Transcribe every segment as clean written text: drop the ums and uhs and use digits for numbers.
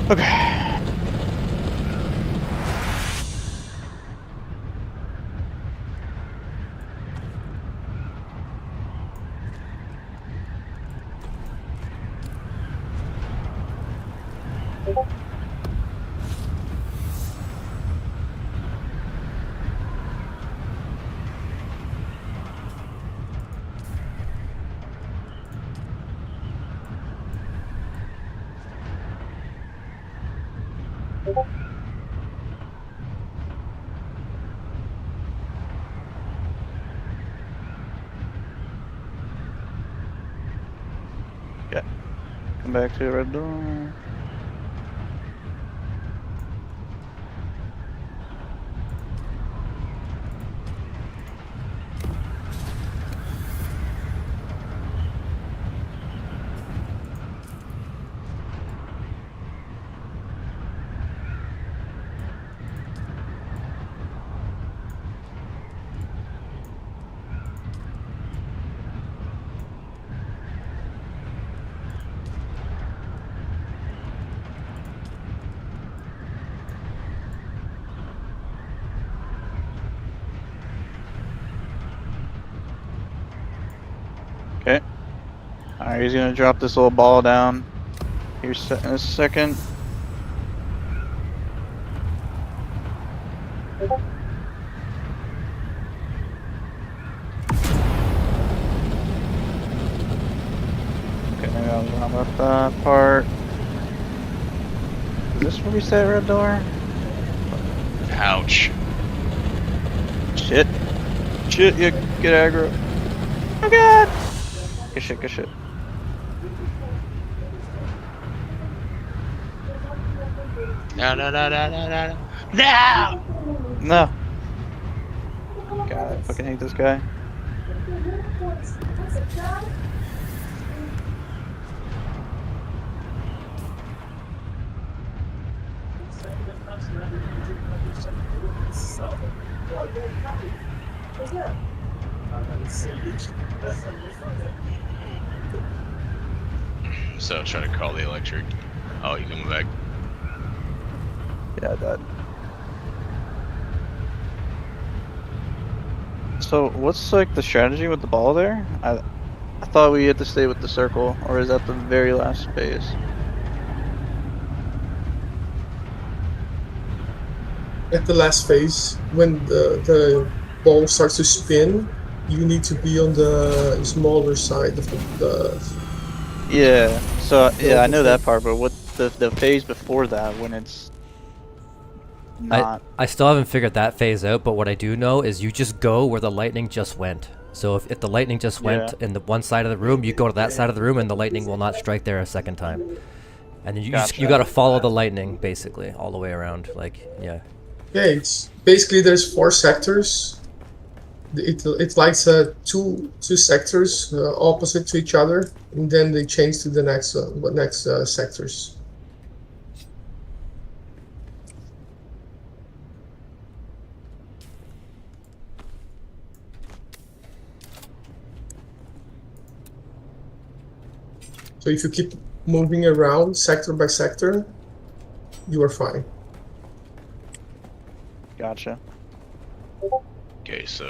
Okay. Yeah. Come back to the red door. Okay. Alright, he's gonna drop this little ball down here in a second. Okay, maybe I'll run up that part. Is this where we say red door? Ouch. Shit. Shit, you get aggro. Oh god! Good shit, good shit. No, no, no, no, no, no, no. No! No! God, I fucking hate this guy. So I was trying to call the electric. Oh, you coming back? Yeah, I died. So, what's like the strategy with the ball there? I thought we had to stay with the circle, or is that the very last phase? At the last phase, when the ball starts to spin, you need to be on the smaller side of the Yeah. So yeah, I know that part, but what the phase before that when it's not? I still haven't figured that phase out, but what I do know is you just go where the lightning just went. So if the lightning just went in the one side of the room, you go to that side of the room and the lightning will not strike there a second time. And then you Gotcha. gotta follow the lightning basically all the way around. Like, yeah. Yeah, it's basically there's 4 sectors. It likes two sectors opposite to each other, and then they change to the next sectors. So if you keep moving around sector by sector, you are fine. Gotcha. Okay, so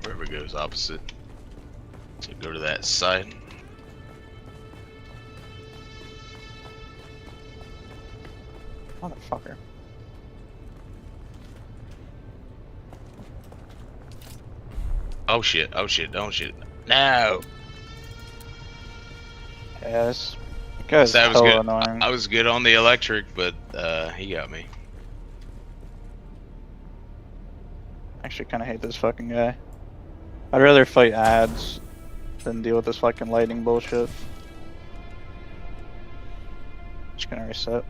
wherever goes opposite. So go to that side. Motherfucker. Oh shit, oh shit, oh shit. No! Yes. Guy's That was hella good. annoying. I was good on the electric, but he got me. Actually, kind of hate this fucking guy. I'd rather fight ads than deal with this fucking lightning bullshit. Just gonna reset.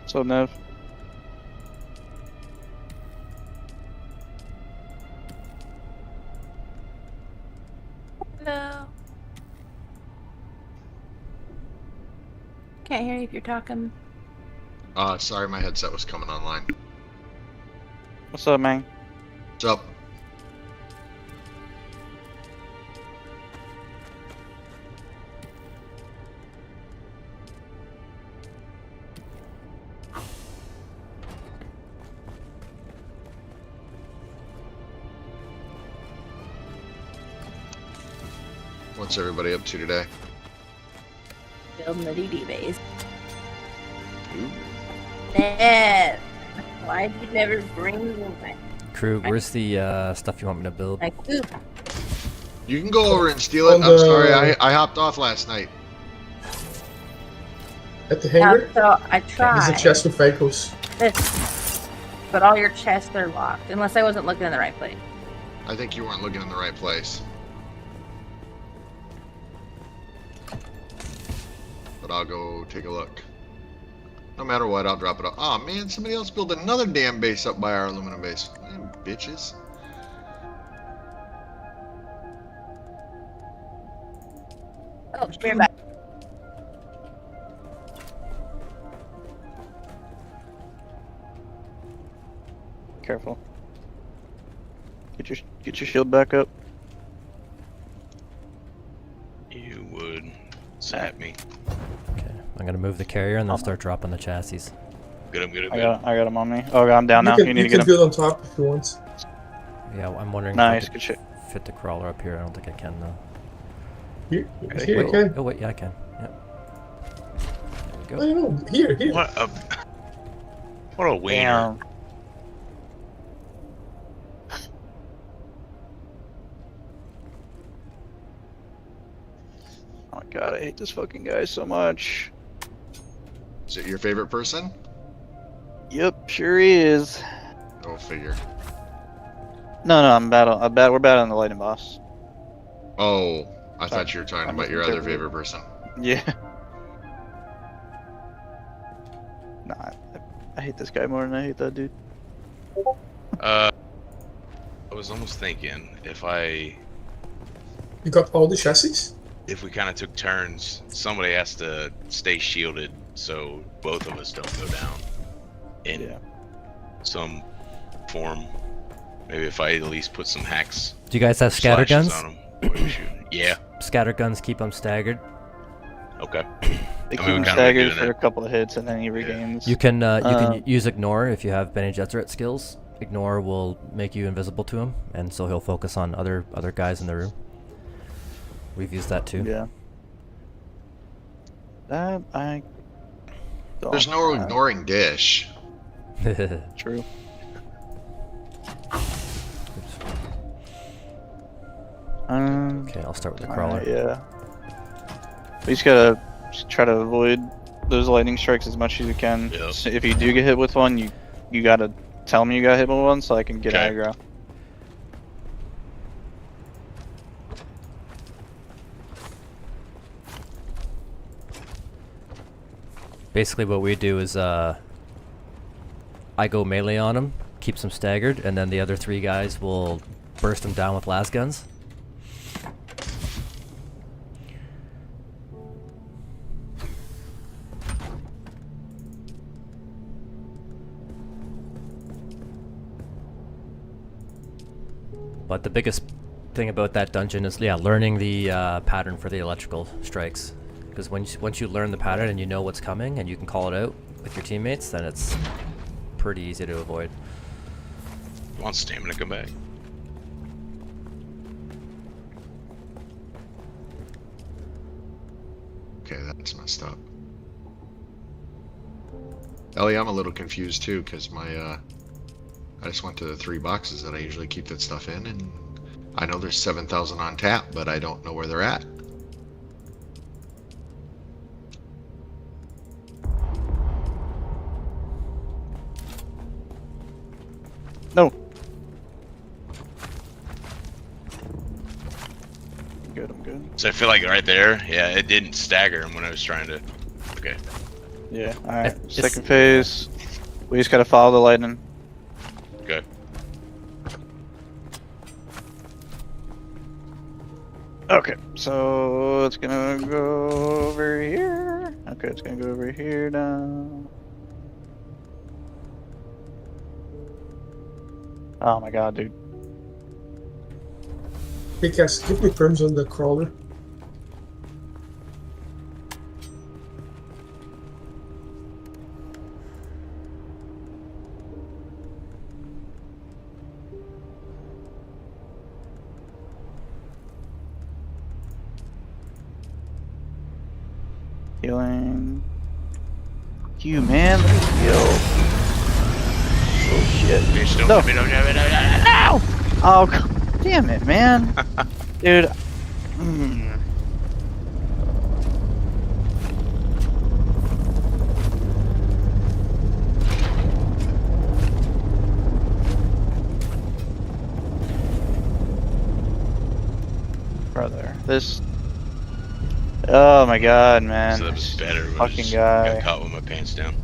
What's up, Nev? Hello. Can't hear you if you're talking. Sorry, my headset was coming online. What's up, man? What's up? What's everybody up to today? Building the DD base. Ooh. Dad, why did you never bring me my Crew, where's the stuff you want me to build? coop? You can go over and steal it. On I'm the- sorry, I hopped off last night. At the hangar, So I there's a tried, chest with vehicles. but all your chests are locked, unless I wasn't looking in the right place. I think you weren't looking in the right place. But I'll go take a look. No matter what, I'll drop it off. Oh man, somebody else built another damn base up by our aluminum base. Damn bitches. Oh, you're back. Careful. Get your shield back up. You would zap me. Okay, I'm gonna move the carrier and then I'll start dropping the chassis. Get him, get him, I get him. got him on me. Oh, God, I'm down now. Can, You need to can get him. build on top if you want. Yeah, I'm wondering Nice, if I good could shit. fit the crawler up here. I don't think I can though. Here, Okay, here you Wait, can. oh wait, yeah I can. Yep. There Oh, we go. you know, here. What a what a wiener. Damn. Oh my god, I hate this fucking guy so much. Is it your favorite person? Yep, sure is. Go figure. No, we're battling the lightning boss. Oh, I Sorry. thought you were talking I'm about your other misinterpreting. favorite person. Yeah. Nah, I hate this guy more than I hate that dude. I was almost thinking if You got all the chassis? we kind of took turns, somebody has to stay shielded so both of us don't go down in Yeah. some form. Maybe if I at least put some hacks. Do you guys have scatter slashes guns? on 'em while we shoot. Yeah. Scatter guns keep them staggered. Okay. They I keep mean, him we kinda staggered doing for it. a couple of hits and then he regains. You can use ignore if you have Bene Gesserit skills. Ignore will make you invisible to him, and so he'll focus on other guys in the room. We've used that too. Yeah. That I. Don't There's no have. ignoring dish. True. Okay, I'll start with the crawler. Alright, yeah. We just gotta try to avoid those lightning strikes as much as you can. Yep. So if you do get hit with one, you gotta tell me you got hit with one so I can get Okay. aggro. Basically, what we do is I go melee on him, keeps him staggered, and then the other three guys will burst him down with las guns. But the biggest thing about that dungeon is, yeah, learning the pattern for the electrical strikes. Because once you learn the pattern and you know what's coming and you can call it out with your teammates, then it's pretty easy to avoid. Want stamina, come back. Okay, that's messed up. Ellie, I'm a little confused too, because my I just went to the 3 boxes that I usually keep that stuff in, and I know there's 7,000 on tap, but I don't know where they're at. No. Good, I'm good. So I feel like right there, yeah, it didn't stagger him when I was trying to. Okay. Yeah, alright. It's- Second phase. We just gotta follow the lightning. Good. Okay, so it's gonna go over here. Okay, it's gonna go over here now. Oh my god, dude. Hey guys, give me perms on the crawler. Healing. You man, let me heal. Oh shit. Bitch, don't No. hit me, don't hit me, don't hit me. No! Oh god damn it, man. Dude. Mm. Brother, this. Oh my god, man. So that was This better when I fucking just guy. got caught with my pants down.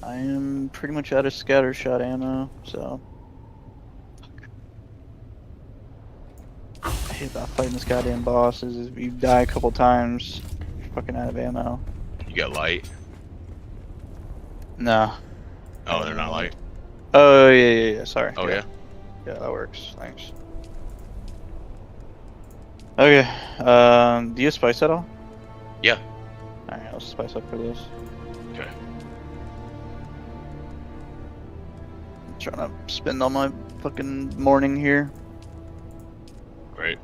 I am pretty much out of scatter shot ammo, so. I hate about fighting this goddamn boss is if you die a couple times, you're fucking out of ammo. You got light? No. Oh, they're not light? Oh yeah, sorry. Oh, yeah? Yeah, that works. Thanks. Okay. Do you spice at all? Yeah. Alright, I'll spice up for this. Okay. I'm trying to spend all my fucking morning here. Great.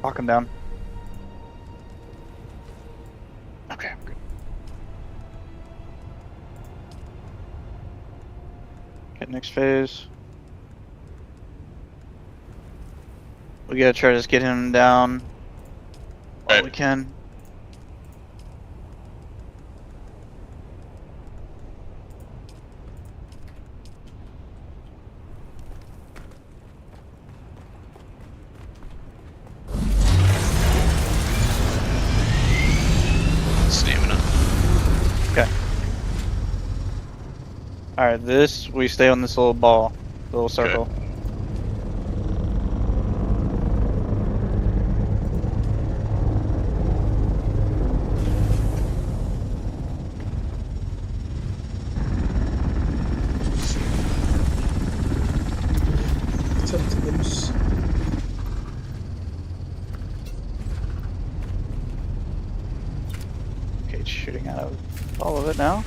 Lock him down. Okay, good. Okay, next phase. We gotta try to just get him down all Right. we can. Stamina. Okay. Alright, this, we stay on this little ball, little circle. Sometimes. Okay, it's shooting out of all of it now.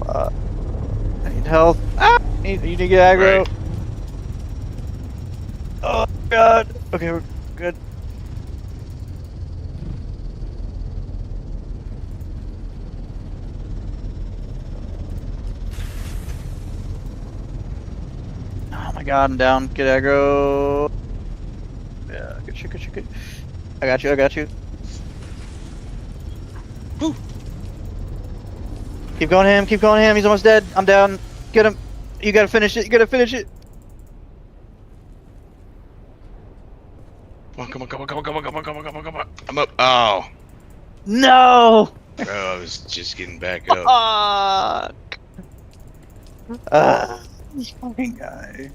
I need health. Ah! You need to get aggro. Right. Oh god. Okay, we're good. Oh my god, I'm down. Get aggro. Yeah, good shit, good shit, good. I got you, I got you. Woo. Keep going him, he's almost dead. I'm down. Get him. You gotta finish it, you gotta finish it. Come on, come on, come on, come on, come on, come on, come on, come on. I'm up. Oh. No! Bro, I was just getting back up. This fucking guy.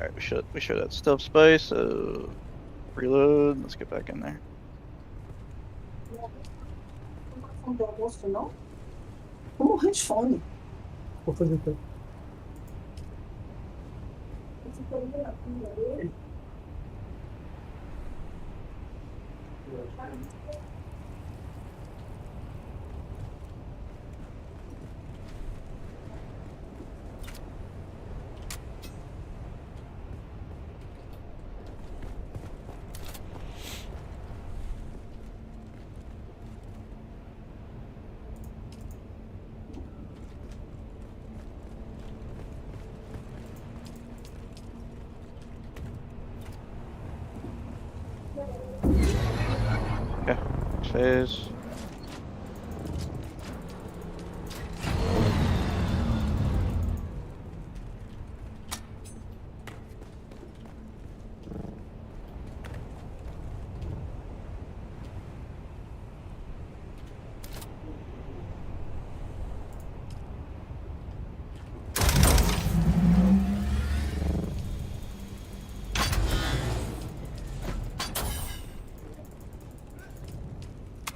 Alright, we should have stuff space, so reload, let's get back in there. Vou fazer o quê? Okay, next phase.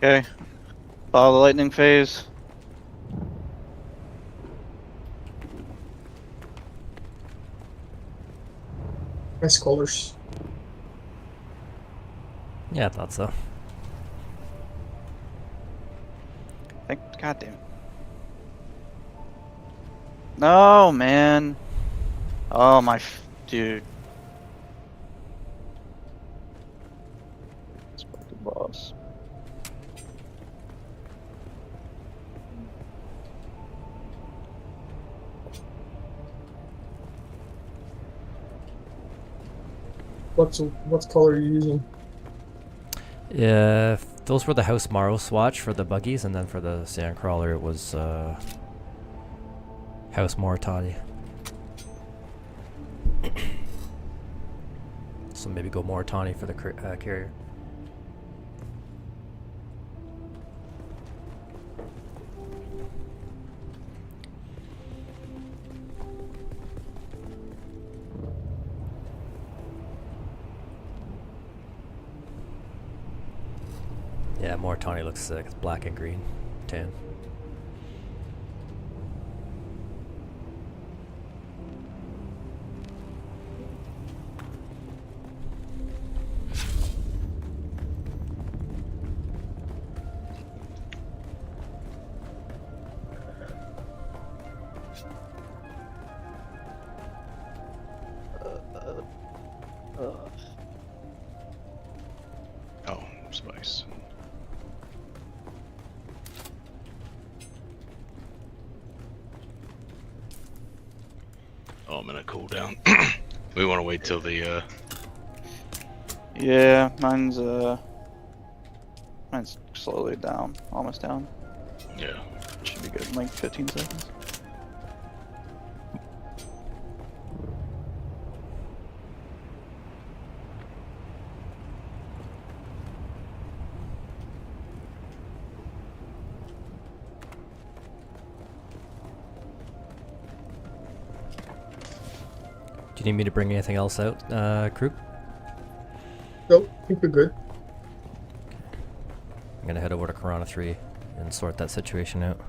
Okay, follow the lightning phase. Nice colors. Yeah, I thought so. Goddamn. No, man. Oh my, dude. This fucking boss. What color are you using? Yeah, those were the House Morrow swatch for the buggies, and then for the Sandcrawler it was House Moritani. So maybe go Moritani for the carrier. Yeah, Moritani looks sick. It's black and green, tan. Oh, spice. Oh, I'm in a cooldown. We want to wait till the Yeah, mine's slowly down, almost down. yeah. Should be good in like 15 seconds. Do you need me to bring anything else out, crew? Nope, I think we're good. I'm gonna head over to Kirana 3 and sort that situation out.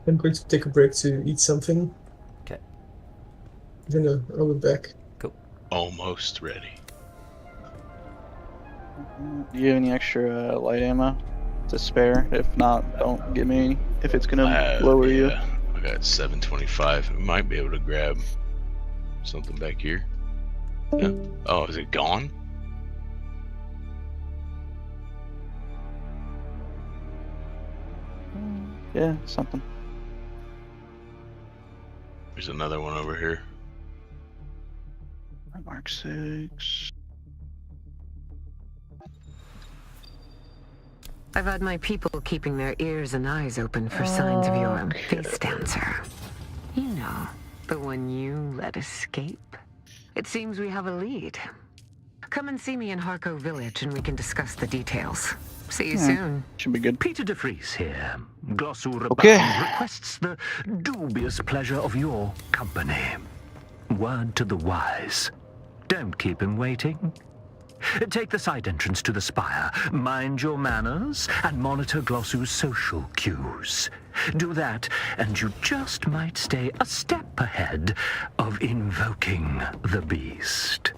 I'm going to take a break to eat something. Okay. Then I'll be back. Almost ready. Do you have any extra light ammo to spare? If not, don't give me any. If it's gonna lower you. Yeah, I got 725. We might be able to grab something back here. Yeah. Oh, is it gone? Yeah, something. There's another one over here. Mark 6. I've had my people keeping their ears and eyes open for signs of your Okay. face dancer. You know, the one you let escape. It seems we have a lead. Come and see me in Harco Village and we can discuss the details. See you soon. Should be good. Peter de Vries here. Glossur Okay. requests the dubious pleasure of your company. Word to the wise. Don't keep him waiting. Take the side entrance to the spire. Mind your manners and monitor Glossu's social cues. Do that, and you just might stay a step ahead of invoking the beast.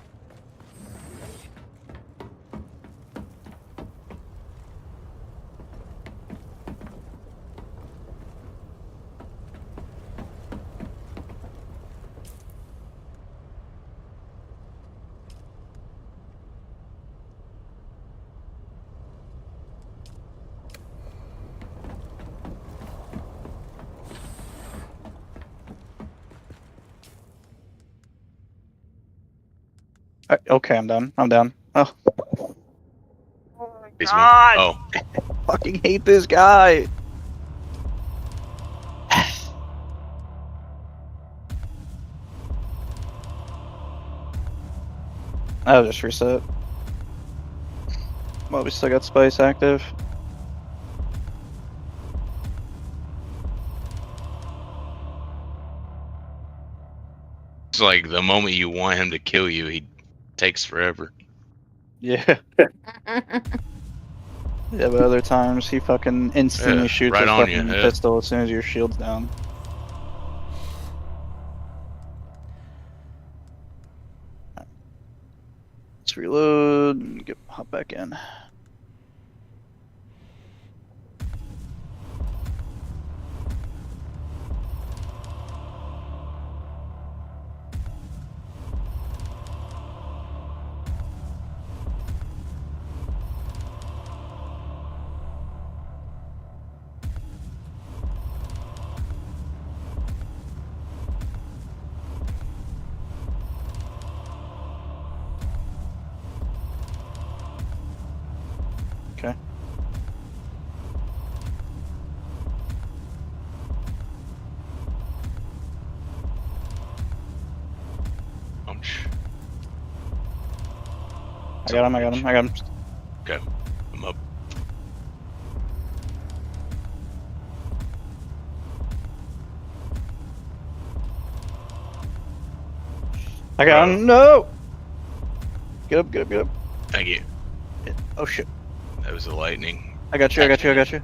Okay, I'm done. I'm down. Oh, He's God. Oh, fucking hate this guy. I'll just reset. Well, we still got spice active. it's like the moment you want him to kill you, he takes forever. Yeah. Yeah, but other times he fucking instantly Yeah, shoots right his on you, fucking yeah. pistol as soon as your shield's down. Let's reload and hop back in. Okay. Ouch. I got him, I got him, I got him. Okay, I'm up. I got him. No! Get up, get up, get up. Thank you. Oh shit. That was the lightning. I got you, I got you, I got you.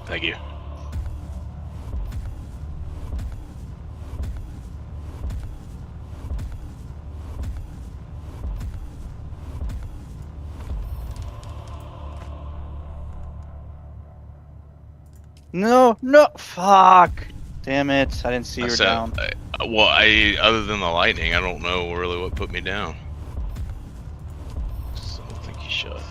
Thank you. No, no, fuck. Damn it, I didn't see you were So, down. Other than the lightning, I don't know really what put me down. So I don't think he shot.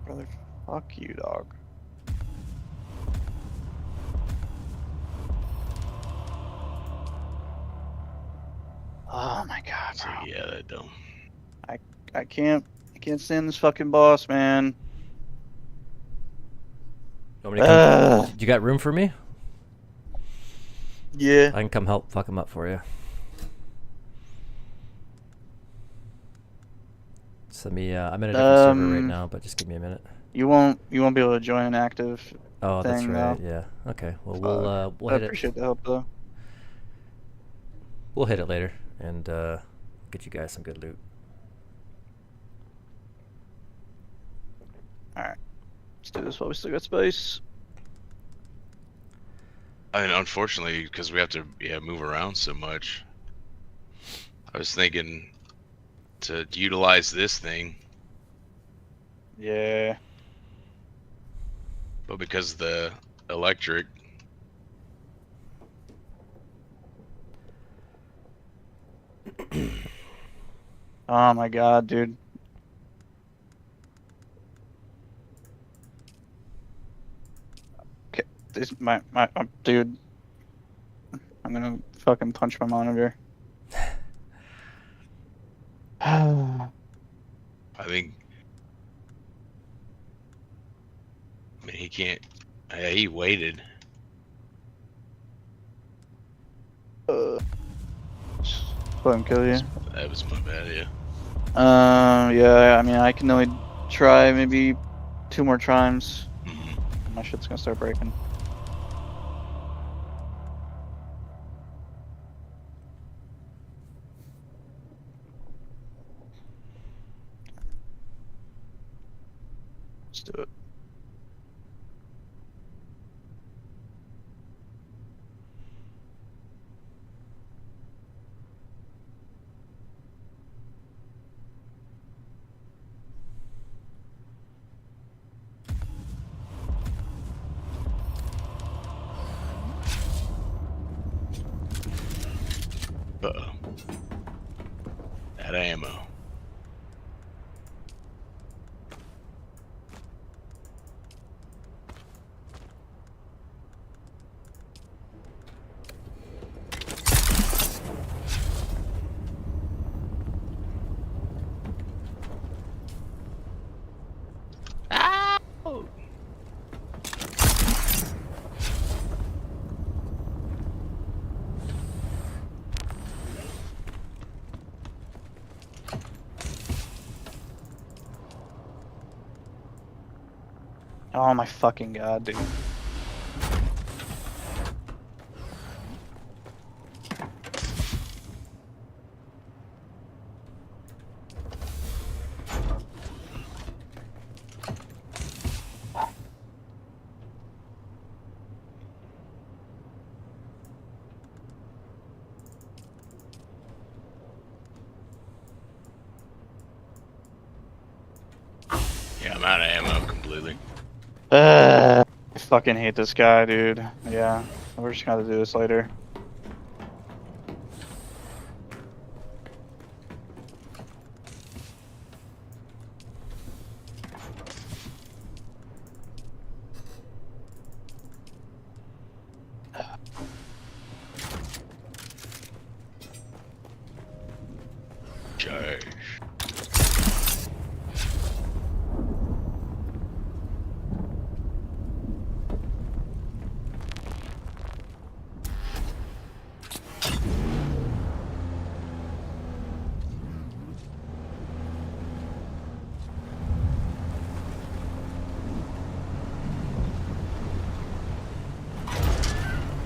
Brother, fuck you, dog. Oh my god, So bro. yeah, that don't. I can't stand this fucking boss, man. You want me to come? You got room for me? Yeah. I can come help fuck him up for you. Send me. I'm in a different server right now, but just give me a minute. You won't be able to join an active Oh, that's thing, right. though. Yeah. Okay. Well, Fuck. we'll I hit it. appreciate the help, though. We'll hit it later and get you guys some good loot. Alright. Let's do this while we still got space. I mean, unfortunately, because we have to move around so much. I was thinking to utilize this thing, Yeah. but because the electric. Oh my god, dude. Okay, this dude. I'm gonna fucking punch my monitor. I think mean, he can't. He waited. Let him kill you. That was my bad, yeah. Yeah, I mean, I can only try maybe 2 more times. My shit's gonna start breaking. Let's do it. Uh-oh. That ammo. Oh my fucking god, dude. Yeah, I'm out of ammo completely. I fucking hate this guy, dude. Yeah, we're just gonna do this later. Charge.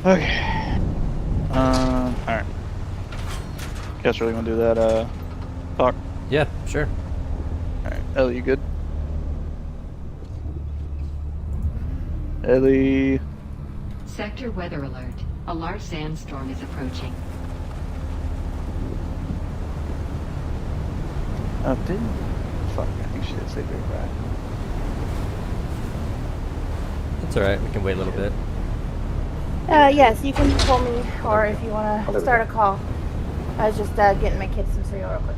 Okay. Alright. Guess we're gonna do that, talk. Yeah, sure. Alright, Ellie, you good? Ellie. Sector weather alert. A large sandstorm is approaching. Oh, did fuck, I think she did say big back. It's alright, we can wait a little bit. Yes, you can call me, or if you want to start a call. I was just getting my kids some cereal real quick.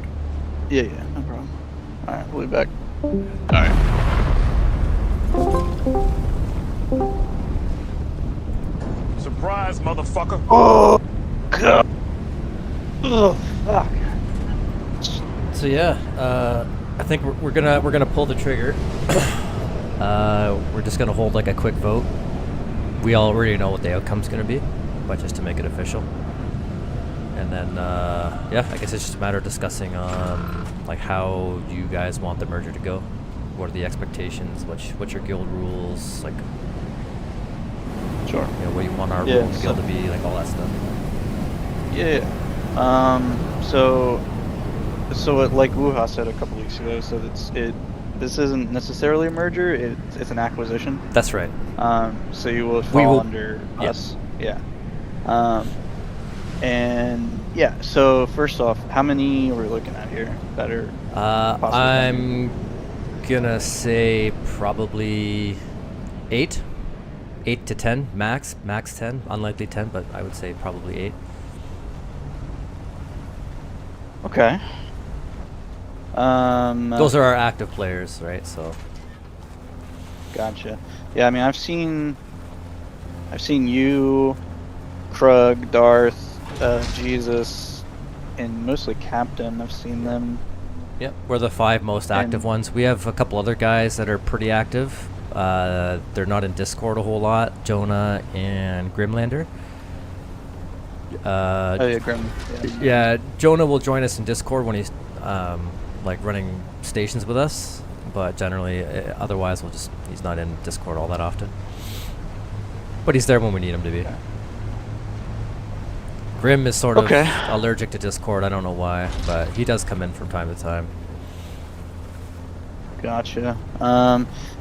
Yeah, no problem. Alright, we'll be back. Alright. Surprise, motherfucker. Oh, God. Oh, fuck. So yeah, I think we're gonna pull the trigger. We're just gonna hold like a quick vote. We already know what the outcome's gonna be, but just to make it official. And then yeah, I guess it's just a matter of discussing like how you guys want the merger to go. What are the expectations? What's your guild rules? Like, Sure. you know, what do you want our Yeah, rules guild to be? Like all that stuff. Yeah. So it, like Wuha said a couple weeks ago, so this isn't necessarily a merger. It's an acquisition. That's right. So you will fall under yep. us. Yeah. And yeah. So first off, how many are we looking at here that are? possible? I'm gonna say probably 8 to 10 max 10, unlikely 10, but I would say probably 8. Okay. Those are our active players, right? So Gotcha. Yeah, I mean, I've seen you, Krug, Darth, Jesus, and mostly Captain. I've seen them. yep, we're the 5 most active And- ones. We have a couple other guys that are pretty active. They're not in Discord a whole lot. Jonah and Grimlander. Oh yeah, Grim. Yeah, Jonah will join us in Discord when he's like running stations with us, but generally, otherwise, he's not in Discord all that often. But he's there when we need him to be. Okay. Grim is sort of Okay. allergic to Discord. I don't know why, but he does come in from time to time. Gotcha.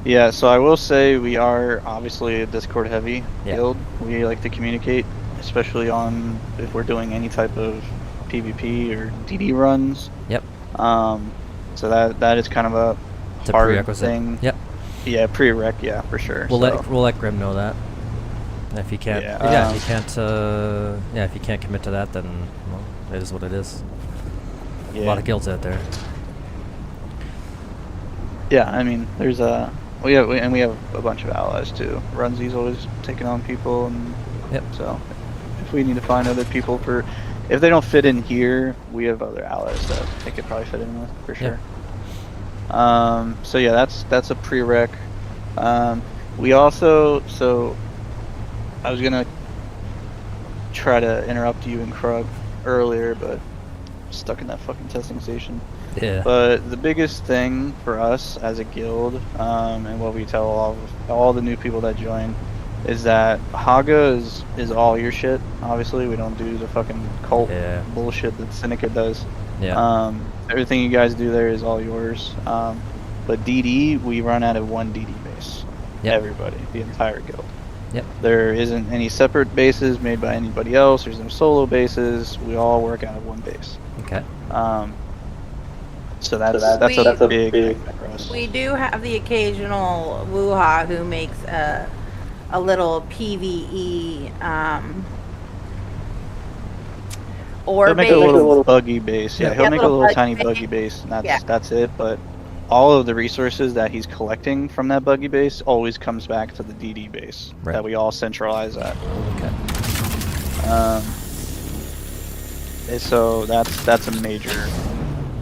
Yeah, so I will say we are obviously a Discord heavy guild. We like to communicate, especially on if we're doing any type of PvP or DD runs. Yep. So that is kind of a It's a hard prerequisite. thing. Yep. Yeah, prereq, yeah, for sure. We'll so. let Grim know that. And if he can't, if he can't commit to that, then well, it is what it is. A lot of guilds out there. Yeah, I mean, there's we have a bunch of allies too. Runzy's always taking on people, and so if we need to find other people if they don't fit in here, we have other allies that they could probably fit in with for sure. So yeah, that's a prereq. We also I was gonna try to interrupt you and Krug earlier, but stuck in that fucking testing station. Yeah. But the biggest thing for us as a guild, and what we tell all the new people that join, is that Haga is all your shit. Obviously, we don't do the fucking cult bullshit that Seneca does. Yeah. Everything you guys do there is all yours. But DD, we run out of one DD base. Yep. Everybody, the entire guild. Yep. There isn't any separate bases made by anybody else. There's no solo bases. We all work out of one base. Okay. So that's a big thing for us. We do have the occasional Wuha who makes a little PVE or he'll make a little buggy base. Yeah, he'll make a little tiny base. buggy base, and that's it. But all of the resources that he's collecting from that buggy base always comes back to the DD base that we all centralize at. Okay. And so that's a major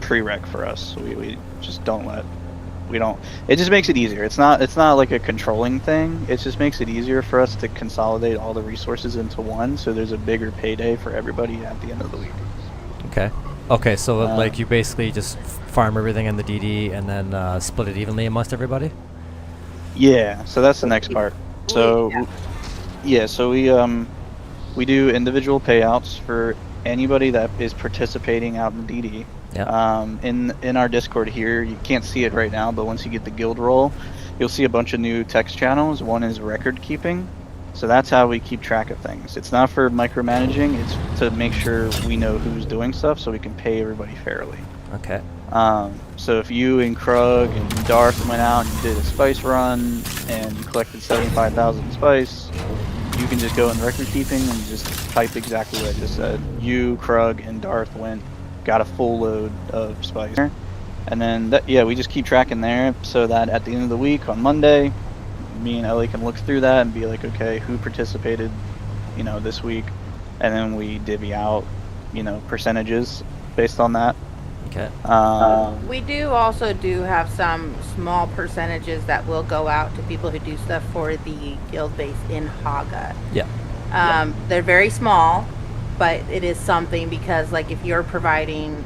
prereq for us. We just it just makes it easier. It's not like a controlling thing. It just makes it easier for us to consolidate all the resources into one, so there's a bigger payday for everybody at the end of the week. Okay, so like you basically just farm everything in the DD and then split it evenly amongst everybody? Yeah, so that's the next part. So so we do individual payouts for anybody that is participating out in DD. Yeah. In our Discord here, you can't see it right now, but once you get the guild role, you'll see a bunch of new text channels. One is record keeping, so that's how we keep track of things. It's not for micromanaging; it's to make sure we know who's doing stuff, so we can pay everybody fairly. Okay. So if you and Krug and Darth went out and did a spice run and you collected 75,000 spice, you can just go in record keeping and just type exactly what I just said. You, Krug, and Darth got a full load of spice, and then we just keep tracking there, so that at the end of the week on Monday, me and Ellie can look through that and be like, okay, who participated, this week, and then we divvy out, percentages based on that. Okay. We do also have some small percentages that will go out to people who do stuff for the guild base in Haga. Yeah. They're very small, but it is something, because like if you're providing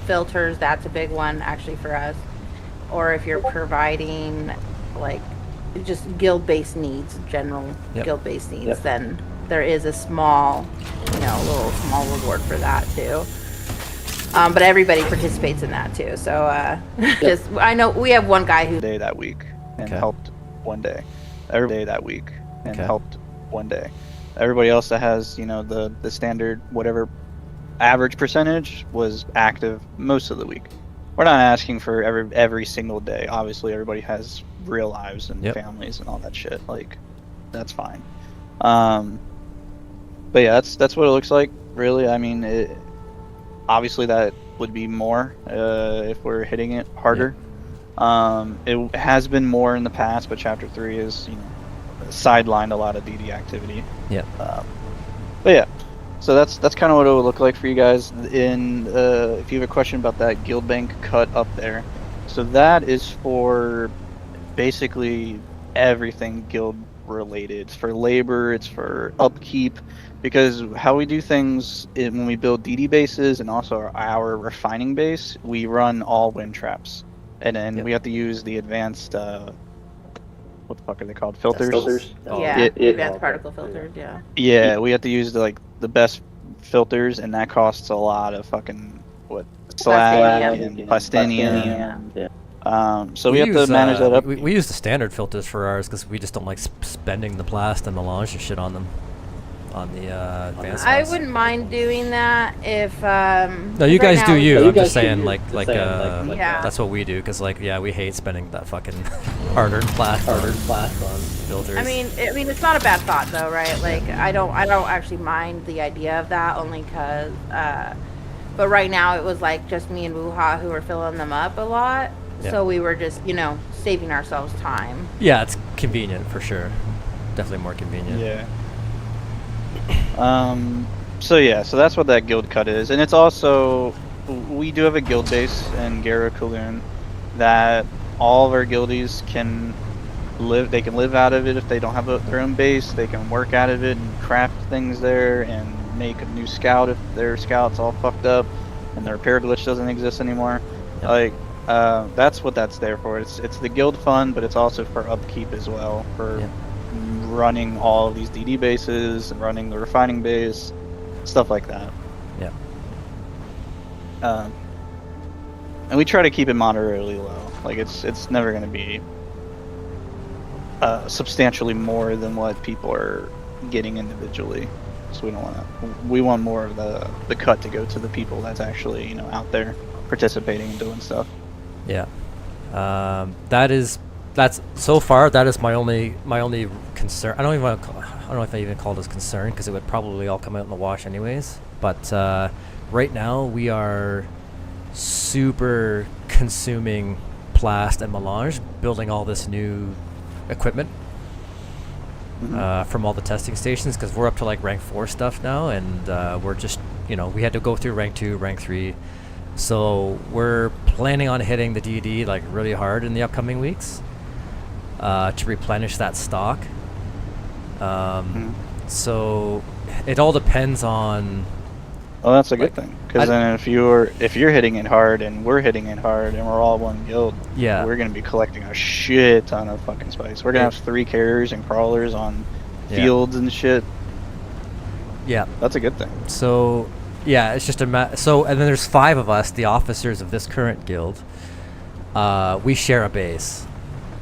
filters, that's a big one actually for us. Or if you're providing like just guild-based needs, general guild-based needs, then there is a small, little small reward for that too. But everybody participates in that too. So I know we have one guy who day that week and helped one day. Every day that week and helped one day. Everybody else that has, the standard whatever average percentage was active most of the week. We're not asking for every single day. Obviously, everybody has real lives and families and all that shit. Like, that's fine. But yeah, that's what it looks like. Really, I mean, obviously that would be more if we're hitting it harder. It has been more in the past, but Chapter 3 is, sidelined a lot of DD activity. Yeah. But yeah, so that's kind of what it would look like for you guys. If you have a question about that guild bank cut up there, so that is for basically everything guild related. It's for labor, it's for upkeep, because how we do things when we build DD bases and also our refining base, we run all wind traps, and then we have to use the advanced what the fuck are they called? Filters. Yeah, advanced particle filters. Yeah. Yeah, we have to use the best filters, and that costs a lot of fucking slag and plastinium. So we have to manage that up. We use the standard filters for ours because we just don't like spending the plast and melange and shit on them, on the advanced I ones. wouldn't mind doing that if. No, you guys do you. I'm just saying, yeah. that's what we do because, like, yeah, we hate spending that fucking hard-earned plast on filters. I mean, it's not a bad thought though, right? Like, I don't actually mind the idea of that only because. But right now it was like just me and Wuha who were filling them up a lot. Yeah. So we were just, saving ourselves time. Yeah, it's convenient for sure. Definitely more convenient. Yeah. So that's what that guild cut is, and it's also we do have a guild base in Gera Kaloon that all of our guildies can live. They can live out of it if they don't have their own base. They can work out of it and craft things there and make a new scout if their scout's all fucked up and their repair glitch doesn't exist anymore. Yep. Like that's what that's there for. It's the guild fund, but it's also for upkeep as well, for running all of these DD bases and running the refining base, stuff like that. Yeah. And we try to keep it moderately low. Like it's never going to be substantially more than what people are getting individually. So we want more of the cut to go to the people that's actually out there participating and doing stuff. Yeah. That's so far that is my only concern. I don't know if I even call this concern because it would probably all come out in the wash anyways. But right now we are super consuming plast and melange, building all this new equipment from all the testing stations because we're up to like rank 4 stuff now, and we're just we had to go through rank 2, rank 3. So we're planning on hitting the DD like really hard in the upcoming weeks to replenish that stock. So it all depends on. Well, that's a good thing, because then if you're hitting it hard and we're hitting it hard and we're all one guild, we're gonna be collecting a shit ton of fucking spice. We're gonna have 3 carriers and crawlers on fields and shit. Yeah, that's a good thing. So yeah, it's just and then there's 5 of us, the officers of this current guild. We share a base.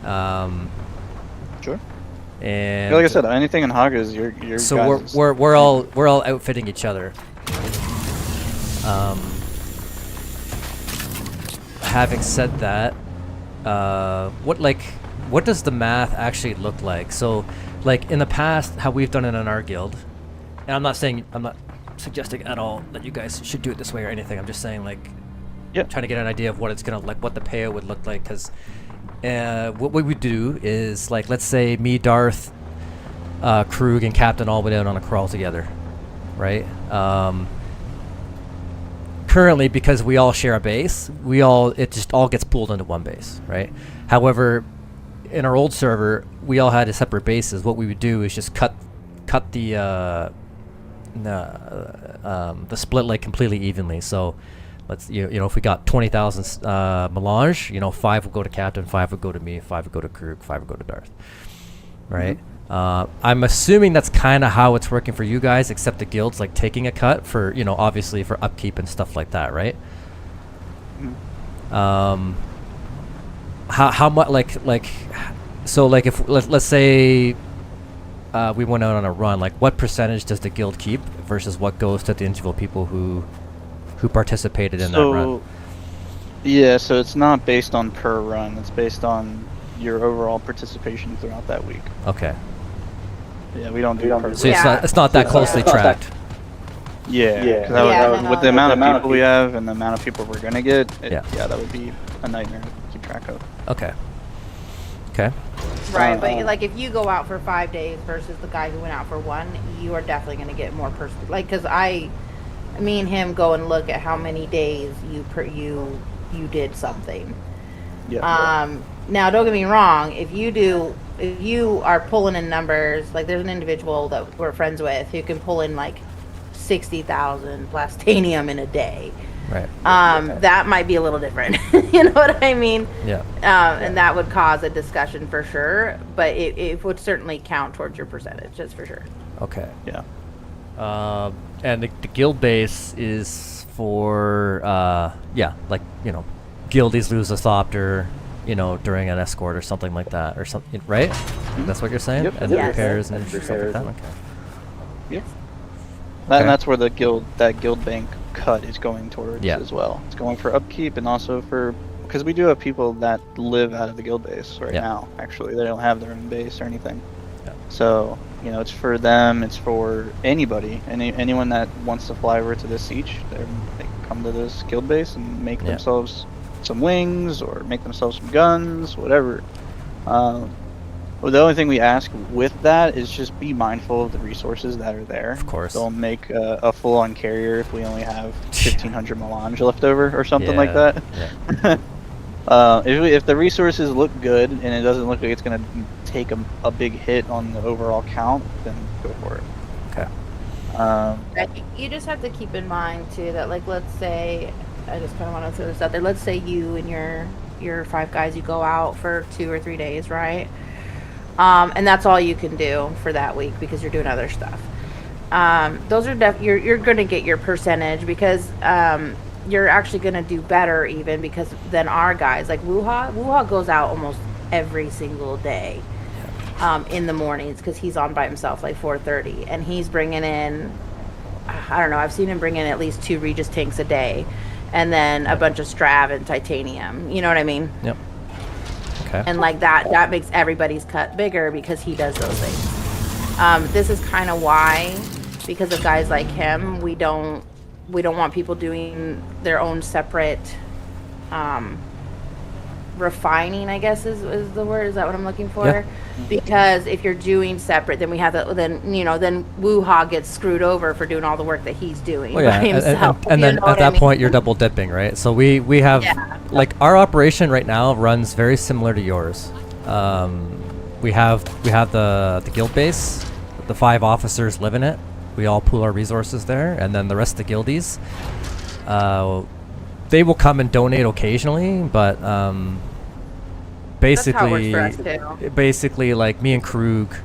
Sure. And like I said, anything in Haga is your so guys'. we're all outfitting each other. Having said that, what does the math actually look like? So, like in the past, how we've done it in our guild, and I'm not suggesting at all that you guys should do it this way or anything. I'm just saying, like, trying to get an idea of what it's gonna what the payout would look like. Because what we would do is, like, let's say me, Darth, Krug, and Captain all went out on a crawl together, right? Currently, because we all share a base, it just all gets pooled into one base, right? However, in our old server, we all had separate bases. What we would do is just cut the split like completely evenly. So let's if we got 20,000 melange, 5 would go to Captain, 5 would go to me, 5 would go to Krug, 5 would go to Darth, right? I'm assuming that's kind of how it's working for you guys, except the guild's like taking a cut for, obviously for upkeep and stuff like that, right? How much so if let's say we went out on a run, like what percentage does the guild keep versus what goes to the individual people who participated in that run? Yeah, so it's not based on per run, it's based on your overall participation throughout that week. Okay. Yeah, we don't do per. So it's not that closely tracked. Yeah. With the amount of people we have and the amount of people we're gonna get, that would be a nightmare to keep track of. Okay. Right, but like if you go out for 5 days versus the guy who went out for 1, you are definitely gonna get more like, because me and him go and look at how many days you did something. Now, don't get me wrong. If you are pulling in numbers, like there's an individual that we're friends with who can pull in like 60,000 plastanium in a day. Right. That might be a little different. You know what I mean? Yeah. And that would cause a discussion for sure, but it would certainly count towards your percentage, that's for sure. Okay. Yeah. And the guild base is for like guildies lose a thopter, during an escort or something like that, or something, right? That's what you're saying? Yep. And Yes. repairs and stuff like that. Okay. Yep. Okay. And that's where that guild bank cut is going towards Yeah. as well. It's going for upkeep and also because we do have people that live out of the guild base right Yeah. now. Actually, they don't have their own base or anything. Yeah. So it's for them. It's for anybody, anyone that wants to fly over to this siege. They come to this guild base and make themselves some wings or make themselves some guns, whatever. Well, the only thing we ask with that is just be mindful of the resources that are there. Of course. Don't make a full-on carrier if we only have 1,500 melange left over or something like that. Yeah. If the resources look good and it doesn't look like it's going to take a big hit on the overall count, then go for it. Okay. You just have to keep in mind too that, like, let's say, I just kind of want to throw this out there. Let's say you and your 5 guys, you go out for 2 or 3 days, right? And that's all you can do for that week because you're doing other stuff. Those are you're going to get your percentage because you're actually going to do better even because than our guys. Like Wuha goes out almost every single day in the mornings because he's on by himself like 4:30, and he's bringing in, I don't know, I've seen him bring in at least 2 Regis tanks a day, and then a bunch of Strav and titanium. You know what I mean? Yep. Okay. And like that makes everybody's cut bigger because he does those things. This is kind of why, because of guys like him, we don't want people doing their own separate refining, I guess is the word. Is that what I'm looking for? Yeah. Because if you're doing separate, then we have then Wuha gets screwed over for doing all the work that he's doing by himself. And then at that point you're double dipping, right? So we have like our operation right now runs very similar to yours. We have the guild base, the 5 officers live in it. We all pool our resources there, and then the rest of the guildies, they will come and donate occasionally, but basically like me and Krug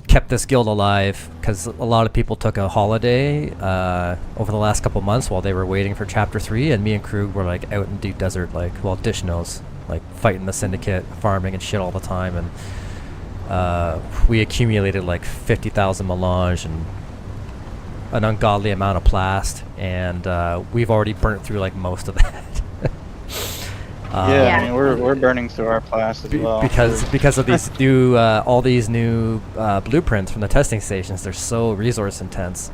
kept this guild alive because a lot of people took a holiday over the last couple months while they were waiting for chapter 3, and me and Krug were like out in deep desert, like, well, Dish knows, like fighting the syndicate, farming and shit all the time, and we accumulated like 50,000 melange and an ungodly amount of plast, and we've already burnt through like most of that. I mean, we're burning through our plast as well. Because of these new all these new blueprints from the testing stations. They're so resource intense.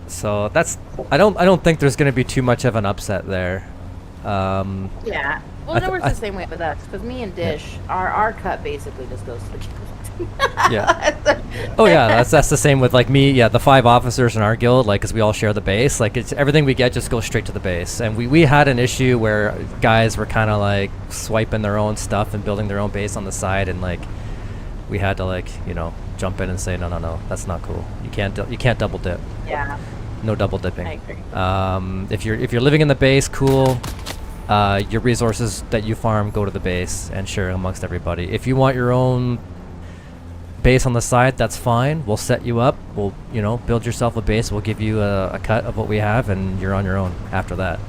So that's I don't think there's going to be too much of an upset there. Well, it works the same way with us because me and Dish, our cut basically just goes to the guild. Oh yeah, that's the same with like me. Yeah, the 5 officers in our guild, like, because we all share the base. Like, it's everything we get just goes straight to the base. And we had an issue where guys were kind of like swiping their own stuff and building their own base on the side, and like we had to like jump in and say no, that's not cool. You can't double dip. Yeah. No double dipping. I agree. If you're living in the base, cool. Your resources that you farm go to the base and share amongst everybody. If you want your own base on the side, that's fine. We'll set you up. We'll build yourself a base. We'll give you a cut of what we have, and you're on your own after that.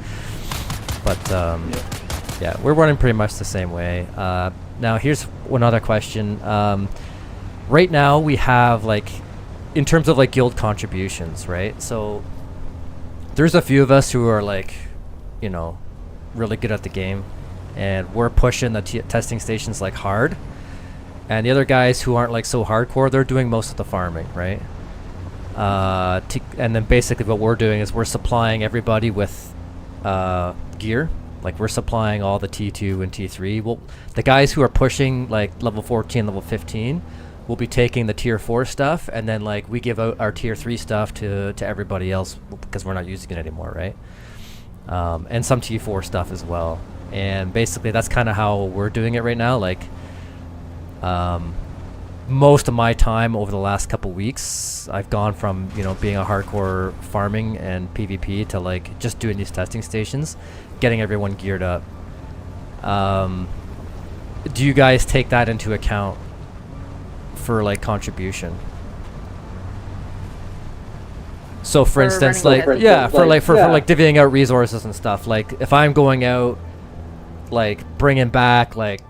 But we're running pretty much the same way. Now here's one other question. Right now we have, like, in terms of like guild contributions, right? So there's a few of us who are like really good at the game, and we're pushing the testing stations like hard. And the other guys who aren't like so hardcore, they're doing most of the farming, right? And then basically what we're doing is we're supplying everybody with gear. Like, we're supplying all the T2 and T3. Well, the guys who are pushing like level 14, level 15 will be taking the tier 4 stuff, and then like we give out our tier 3 stuff to everybody else because we're not using it anymore, right? and some T4 stuff as well. And basically, that's kind of how we're doing it right now. Like, most of my time over the last couple weeks, I've gone from, you know, being a hardcore farming and PvP to like just doing these testing stations, getting everyone geared up. Do you guys take that into account for like contribution? So for instance, like, yeah, for like divvying out resources and stuff. Like if I'm going out, like bringing back like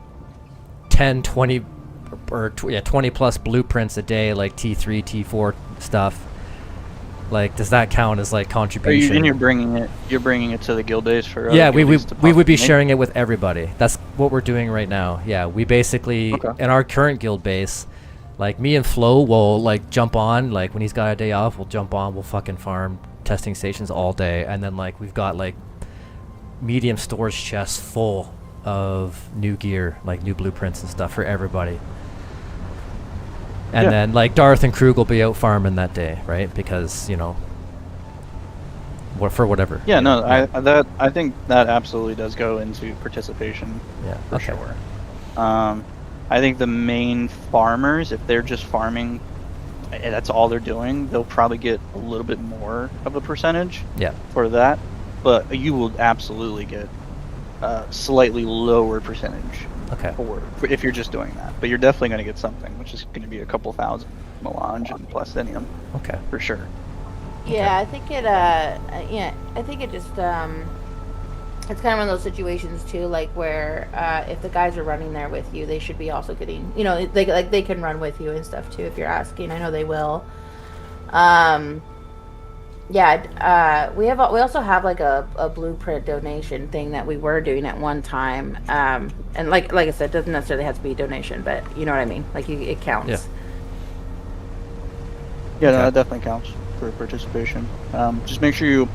10, 20 or 20 plus blueprints a day, like T3, T4 stuff, like does that count as like contribution? And you're bringing it to the guild days for yeah, we would be sharing it with everybody. That's what we're doing right now. Yeah, we basically in our current guild base, like me and Flo will like jump on, like when he's got a day off, we'll jump on, we'll fucking farm testing stations all day, and then like we've got like medium storage chests full of new gear, like new blueprints and stuff for everybody. And then like Darth and Krug will be out farming that day, right? Because, you know, for whatever. Yeah, no, I think that absolutely does go into participation. Yeah, for sure. I think the main farmers, if they're just farming, that's all they're doing, they'll probably get a little bit more of a percentage for that. But you will absolutely get a slightly lower percentage for if you're just doing that. But you're definitely going to get something, which is going to be a couple thousand melange and plastinium. Okay. For sure. Yeah, I think it. I think it just. It's kind of one of those situations too, like where if the guys are running there with you, they should be also getting. You know, they can run with you and stuff too if you're asking. I know they will. We also have like a blueprint donation thing that we were doing at one time, and like I said, it doesn't necessarily have to be a donation, but you know what I mean. Like it counts. Yeah, no, that definitely counts for participation. Just make sure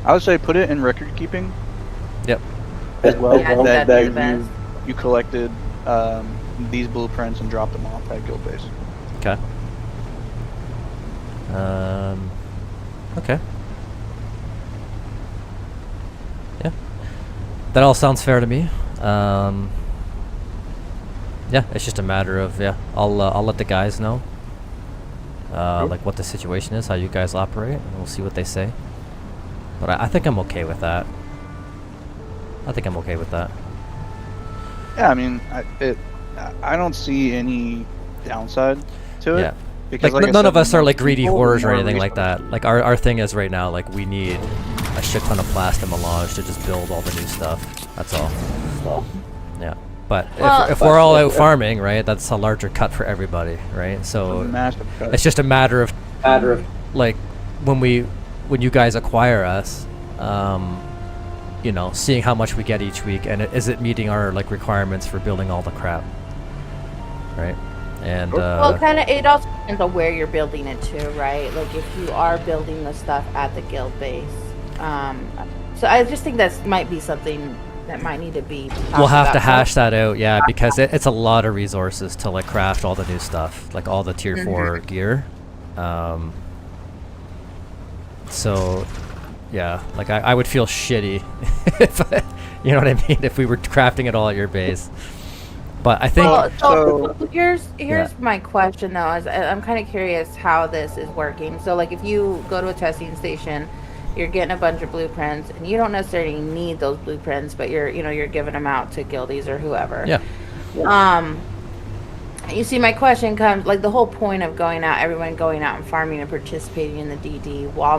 I would say put it in record keeping. Yep. As well, yeah, that you collected these blueprints and dropped them off at guild base. Okay. Okay. Yeah. That all sounds fair to me. Yeah, it's just a matter of I'll let the guys know like what the situation is, how you guys operate, and we'll see what they say. But I think I'm okay with that. Yeah, I mean, I don't see any downside to it. Yeah. Because like none of us are like greedy whores or anything like that. Like our thing is right now, like we need a shit ton of plast and melange to just build all the new stuff. That's all. Yeah. But if we're all out farming, right, that's a larger cut for everybody, right? So it's just a matter of like when you guys acquire us, you know, seeing how much we get each week, and is it meeting our like requirements for building all the crap, right? And well, kind of, it also depends on where you're building it to, right? Like if you are building the stuff at the guild base, so I just think that might be something that might need to be. We'll have to hash that out, yeah, because it's a lot of resources to like craft all the new stuff, like all the tier 4 gear. So, yeah, like I would feel shitty if you know what I mean, if we were crafting it all at your base. But I think so here's my question though, is I'm kind of curious how this is working. So like if you go to a testing station, you're getting a bunch of blueprints and you don't necessarily need those blueprints, but you're giving them out to guildies or whoever. Yeah. You see, my question comes, like the whole point of everyone going out and farming and participating in the DD while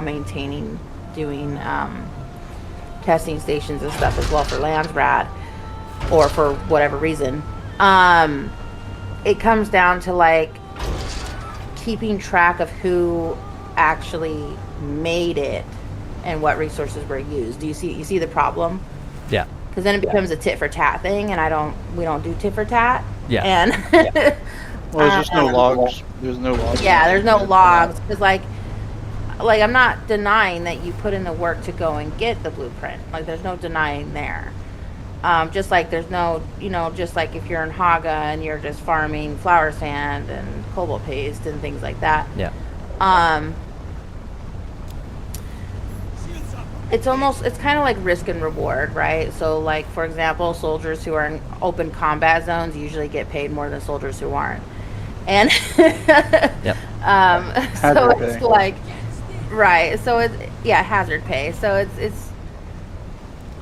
doing testing stations and stuff as well for Landsbrad or for whatever reason. It comes down to like keeping track of who actually made it and what resources were used. Do you see the problem? Yeah. Because then it becomes a tit for tat thing, and we don't do tit for tat. Yeah. And well, there's just no logs. There's no logs. Yeah, there's no logs because like I'm not denying that you put in the work to go and get the blueprint. Like there's no denying there. Just like there's no, just like if you're in Haga and you're just farming flower sand and cobalt paste and things like that. Yeah. it's kind of like risk and reward, right? So like, for example, soldiers who are in open combat zones usually get paid more than soldiers who aren't. And Yep. so Hazard it's pay. like, right. So it's, yeah, hazard pay. So it's,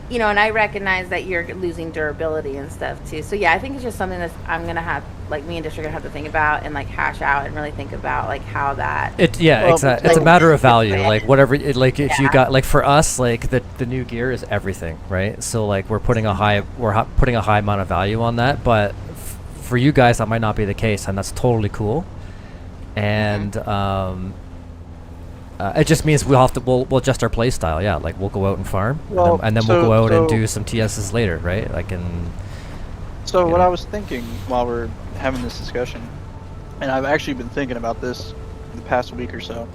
you know, and I recognize that you're losing durability and stuff too. So yeah, I think it's just something that I'm going to have, like me and Dish are going to have to think about and like hash out and really think about like how that. Well, exactly. It's a matter of value. Like whatever, like if you Yeah. got, like for us, like the new gear is everything, right? So like we're putting a high amount of value on that, but for you guys that might not be the case, and that's totally cool. And it just means we'll adjust our play style. Yeah, like we'll go out and farm, Well, and then so- we'll go out and so- do some TSs later, right? Like So you what know. I was thinking while we're having this discussion, and I've actually been thinking about this the past week or so.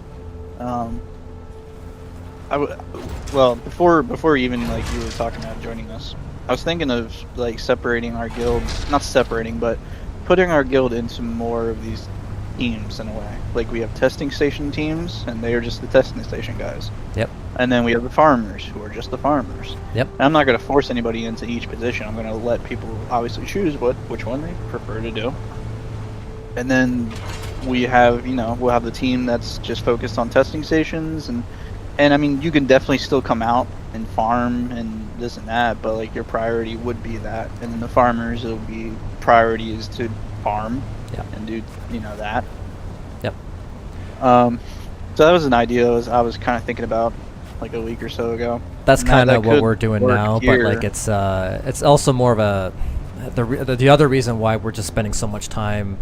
Well, before even like you were talking about joining us, I was thinking of like separating our guild, not separating, but putting our guild into more of these teams in a way. Like we have testing station teams, and they are just the testing station guys. Yep. And then we have the farmers, who are just the farmers. Yep. And I'm not going to force anybody into each position. I'm going to let people obviously choose which one they prefer to do. And then we have, we'll have the team that's just focused on testing stations, and I mean, you can definitely still come out and farm and this and that, but like your priority would be that. And then the farmers, it'll be priority is to farm and do, that. Yep. So that was an idea I was kind of thinking about like a week or so ago. That's And kind that of what could we're doing work now, here. but like it's also more of a the other reason why we're just spending so much time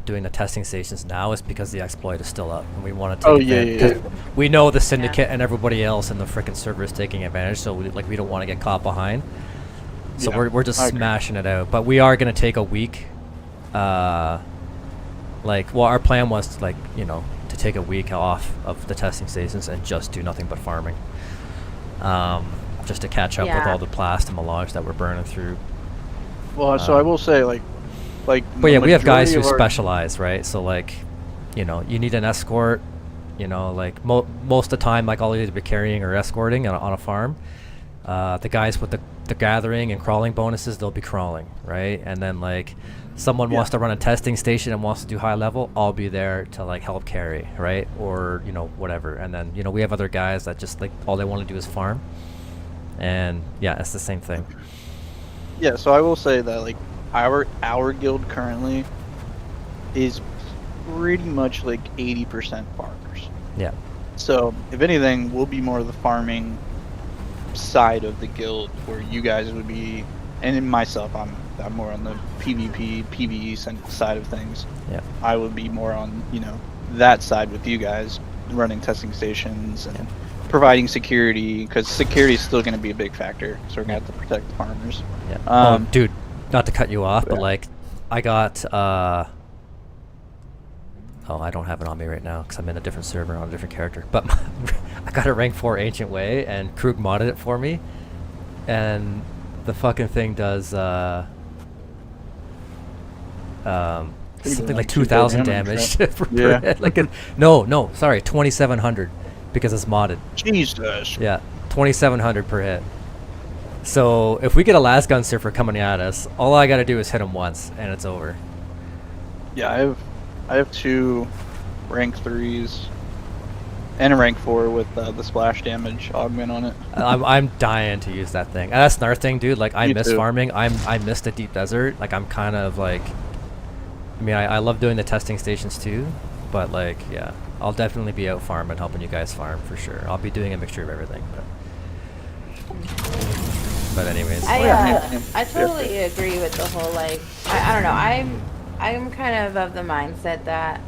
doing the testing stations now is because the exploit is still up, and we want to take advantage. 'Cause we know the syndicate and everybody else in the frickin' server is taking advantage, so we don't want to get caught behind. So Yeah, we're just I agree. smashing it out. But we are gonna take a week. Our plan was to to take a week off of the testing stations and just do nothing but farming. Just to catch up with Yeah. all the plast and melange that we're burning through. Well, so I will say like. But yeah, we have guys who majority of our- specialize, right? So like, you need an escort. Like most of the time, like I'll either be carrying or escorting on a farm. The guys with the gathering and crawling bonuses, they'll be crawling, right? And then like someone wants to run a testing station and wants to do high level, I'll be there to like help carry, right? Or whatever. And then we have other guys that just like all they want to do is farm. And yeah, it's the same thing. Yeah, so I will say that like our guild currently is pretty much like 80% farmers. Yeah. So if anything, we'll be more of the farming side of the guild, where you guys would be, and in myself, I'm more on the PvP, PvE side of things. Yeah. I would be more on that side with you guys, running testing stations and providing security, because security is still going to be a big factor. So we're going to have to protect the farmers. Yeah. Dude, not to cut you off, but like, I got I don't have it on me right now because I'm in a different server on a different character. But I got a rank 4 Ancient Way, and Krug modded it for me, and the fucking thing does something like 2,000 damage. right? per Yeah. hit. Like no, sorry, 2,700 because it's modded. Jesus. Yeah, 2,700 per hit. So if we get a last gun surfer coming at us, all I gotta do is hit him once, and it's over. Yeah, I have 2 rank 3s and a rank 4 with the splash damage augment on it. I'm dying to use that thing. And that's another thing, dude. Like I Me miss too. farming. I miss the deep desert. Like I'm kind of like, I mean, I love doing the testing stations too, but like, yeah, I'll definitely be out farming, helping you guys farm for sure. I'll be doing a mixture of everything. But anyways, I totally agree with the whole like I don't know, I'm kind of the mindset that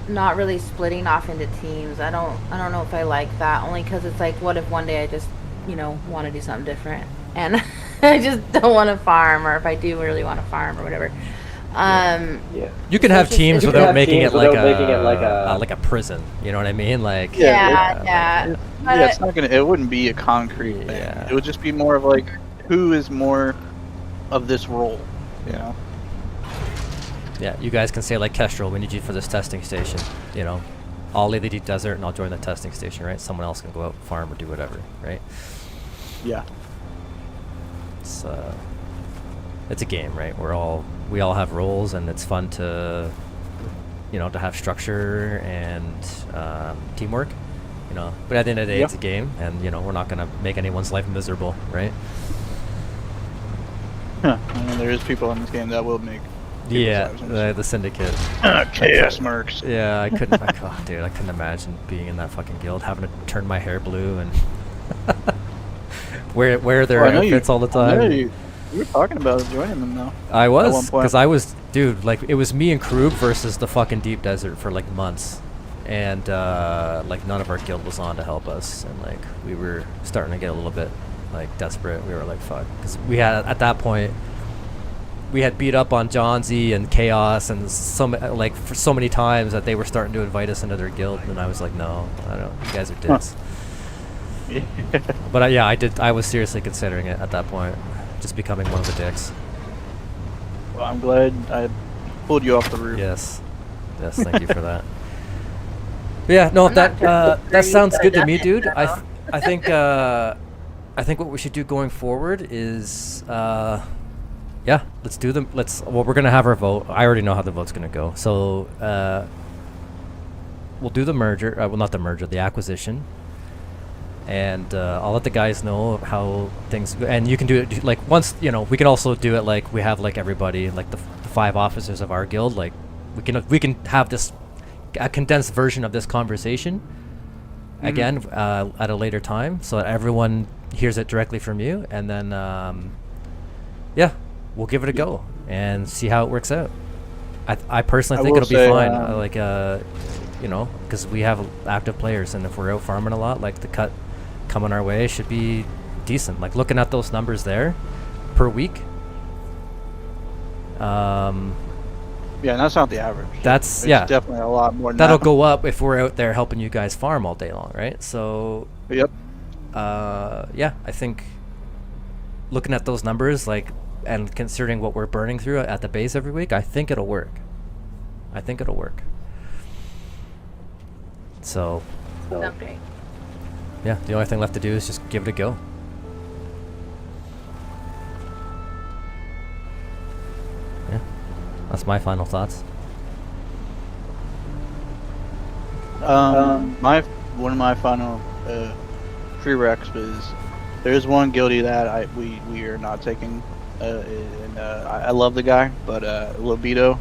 not really splitting off into teams. I don't know if I like that, only because it's like, what if one day I just want to do something different and I just don't want to farm, or if I do really want to farm or whatever. you can have it's just- teams You can without have making teams it like without making it like a prison. You know what I mean? Like Yeah. But Yeah, it's not gonna. It wouldn't be a concrete thing. Yeah. It would just be more of like, who is more of this role, you know? Yeah, you guys can say like, Kestrel, we need you for this testing station. I'll leave the deep desert and I'll join the testing station, right? Someone else can go out, farm, or do whatever, right? Yeah. It's a game, right? We all have roles, and it's fun to, to have structure and teamwork, But at the end of the day, it's a game, and we're not gonna make anyone's life miserable, right? I mean, there is people in this game that will make. Yeah, the syndicate. Chaos mercs. Yeah, I couldn't. Dude, I couldn't imagine being in that fucking guild, having to turn my hair blue and wear their outfits all the time. You were talking about joining them though. I was, because I was, dude. Like, it was me and Krug versus the fucking deep desert for like months, and like none of our guild was on to help us, and like we were starting to get a little bit like desperate. We were like, fuck, because we had at that point. We had beat up on John Z and Chaos and for so many times that they were starting to invite us into their guild, and I was like, no, I don't. You guys are dicks. But yeah, I did. I was seriously considering it at that point, just becoming one of the dicks. Well, I'm glad I pulled you off the roof. Yes, thank you for that. But yeah, no, that sounds good to me, dude. I think what we should do going forward is. Yeah, let's do them. Well, we're gonna have our vote. I already know how the vote's gonna go. So we'll do the merger. Well, not the merger, the acquisition. And I'll let the guys know how things. And you can do it like once. We can also do it like we have like everybody, like the 5 officers of our guild. Like we can have this a condensed version of this conversation again at a later time, so that everyone hears it directly from you. And then yeah. We'll give it a go and see how it works out. I personally think it'll be fine. Because we have active players, and if we're out farming a lot, like the cut coming our way should be decent. Like looking at those numbers there per week. Yeah, and that's not the average. It's definitely a lot more than that'll that. go up if we're out there helping you guys farm all day long, right? So yep. Yeah, I think looking at those numbers, like. And considering what we're burning through at the base every week, I think it'll work. So, Okay. yeah, the only thing left to do is just give it a go. Yeah, that's my final thoughts. One of my final prereqs is there's one guildie that we are not taking. I love the guy, but libido.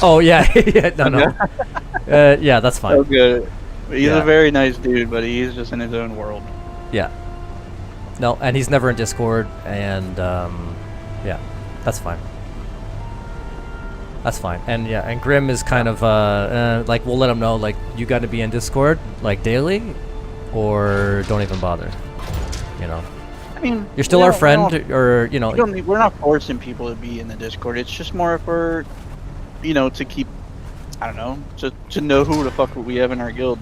Oh yeah, no. Yeah, that's fine. So good. He's a very nice dude, but he's just in his own world. Yeah. No, and he's never in Discord, and yeah, that's fine. That's fine. And yeah, and Grim is kind of like, we'll let him know, like, you got to be in Discord like daily, or don't even bother. I mean, you're still our friend, or we're not forcing people to be in the Discord. It's just more for, to keep, I don't know, to know who the fuck we have in our guild.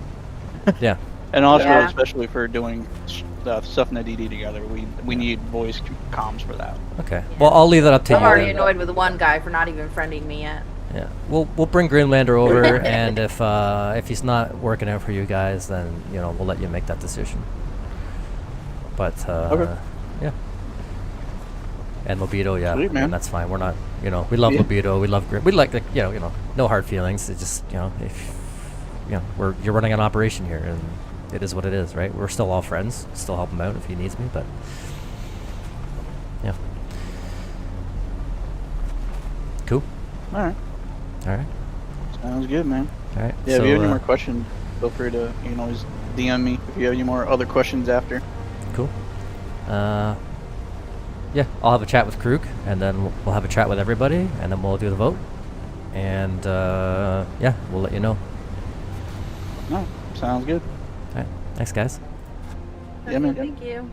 Yeah. And also, especially for doing stuff in the DD together, we need voice comms for that. Okay. Yeah. Well, I'll leave that up to you. I'm already annoyed with one guy for not even friending me yet. Yeah. We'll bring Greenlander over, and if he's not working out for you guys, then we'll let you make that decision. But okay. Yeah. And libido, yeah, sweet, man. And that's fine. We're not, we love libido. We love Grim. We like the, no hard feelings. It's just, if you're running an operation here, and it is what it is, right? We're still all friends. Still help him out if he needs me, but yeah. Cool. All right. Sounds good, man. All right. Yeah. If you have any more questions, feel free to always DM me if you have any more other questions after. Cool. Yeah, I'll have a chat with Krug, and then we'll have a chat with everybody, and then we'll do the vote. And yeah, we'll let you know. No, sounds good. All right. Thanks, guys. Yeah, man. Thank you.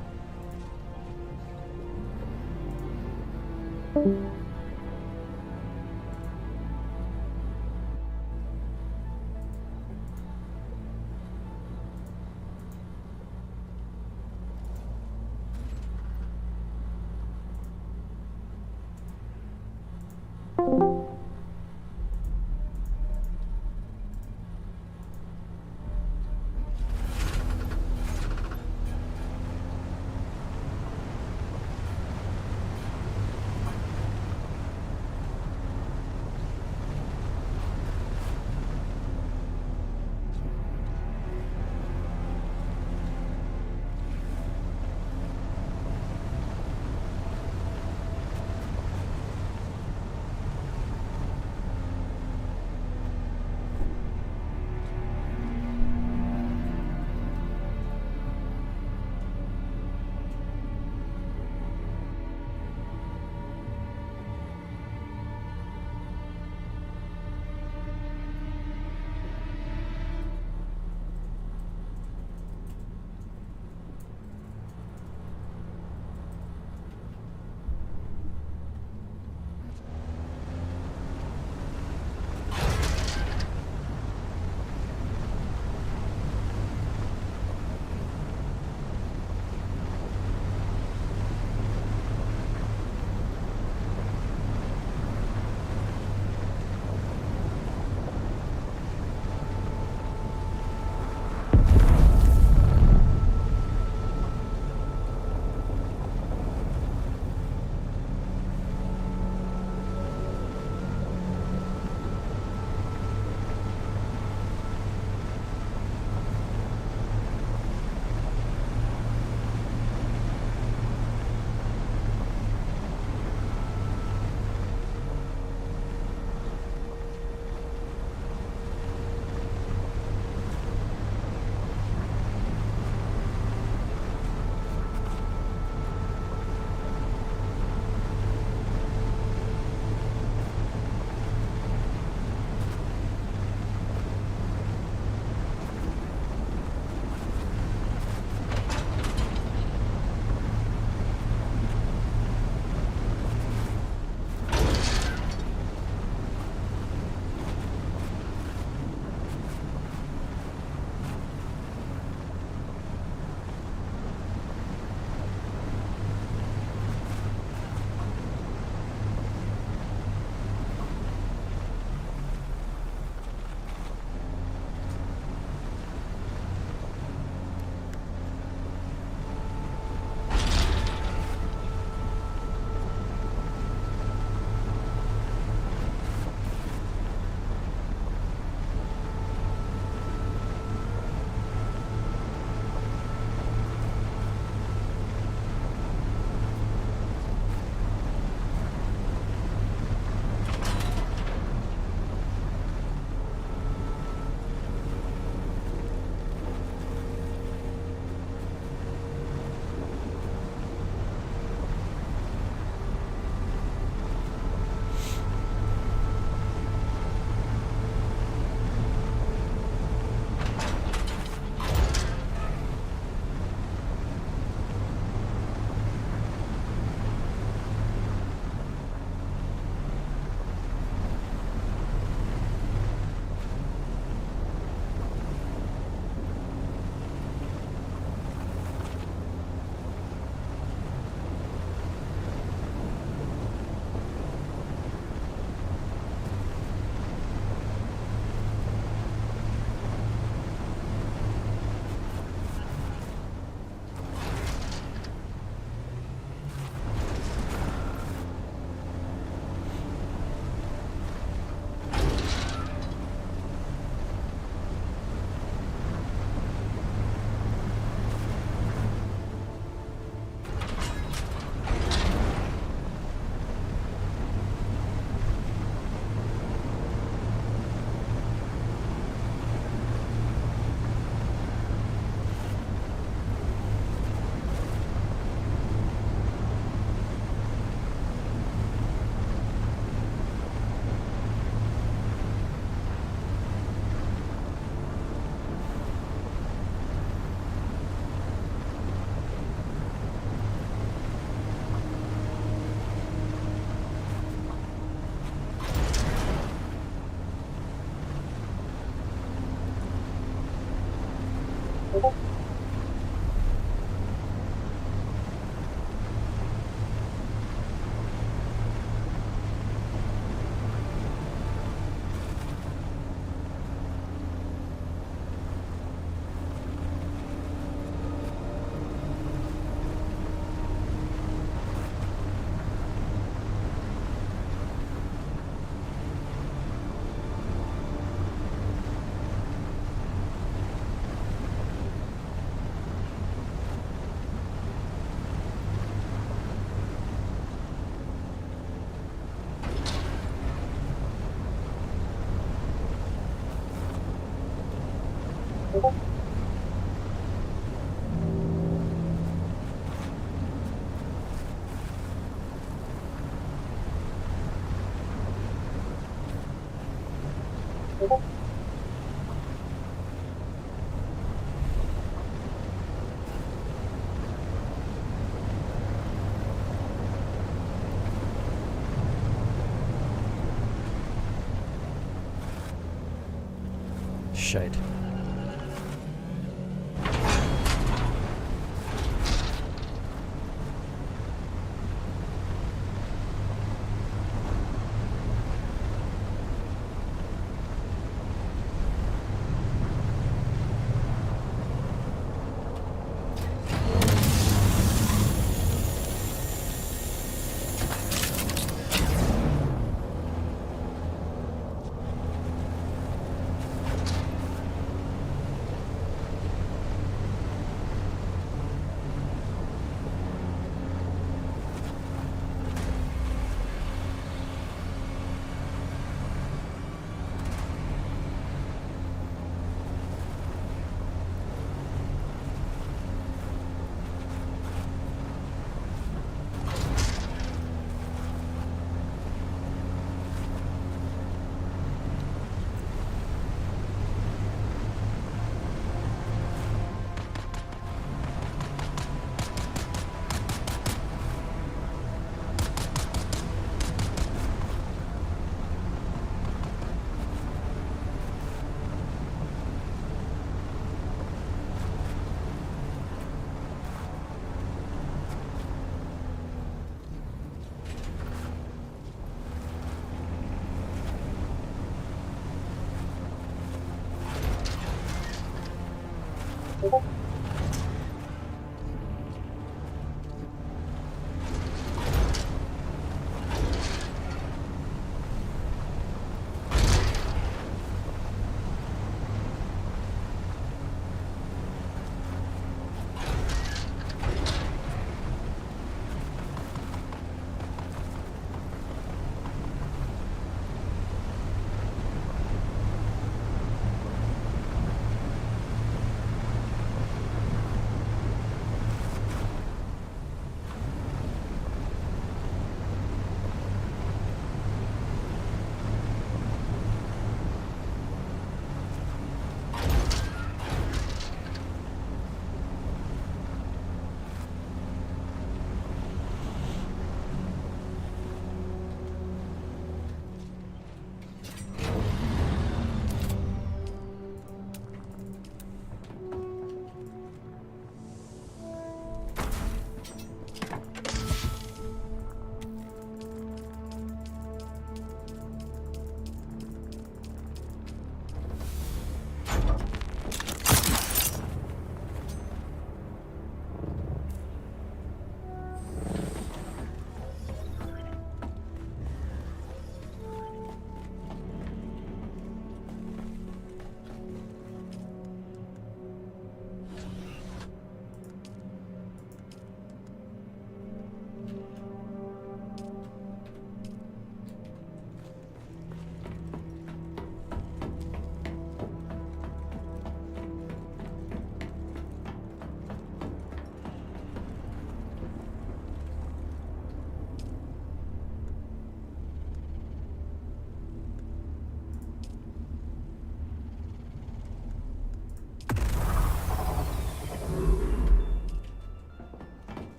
Shite.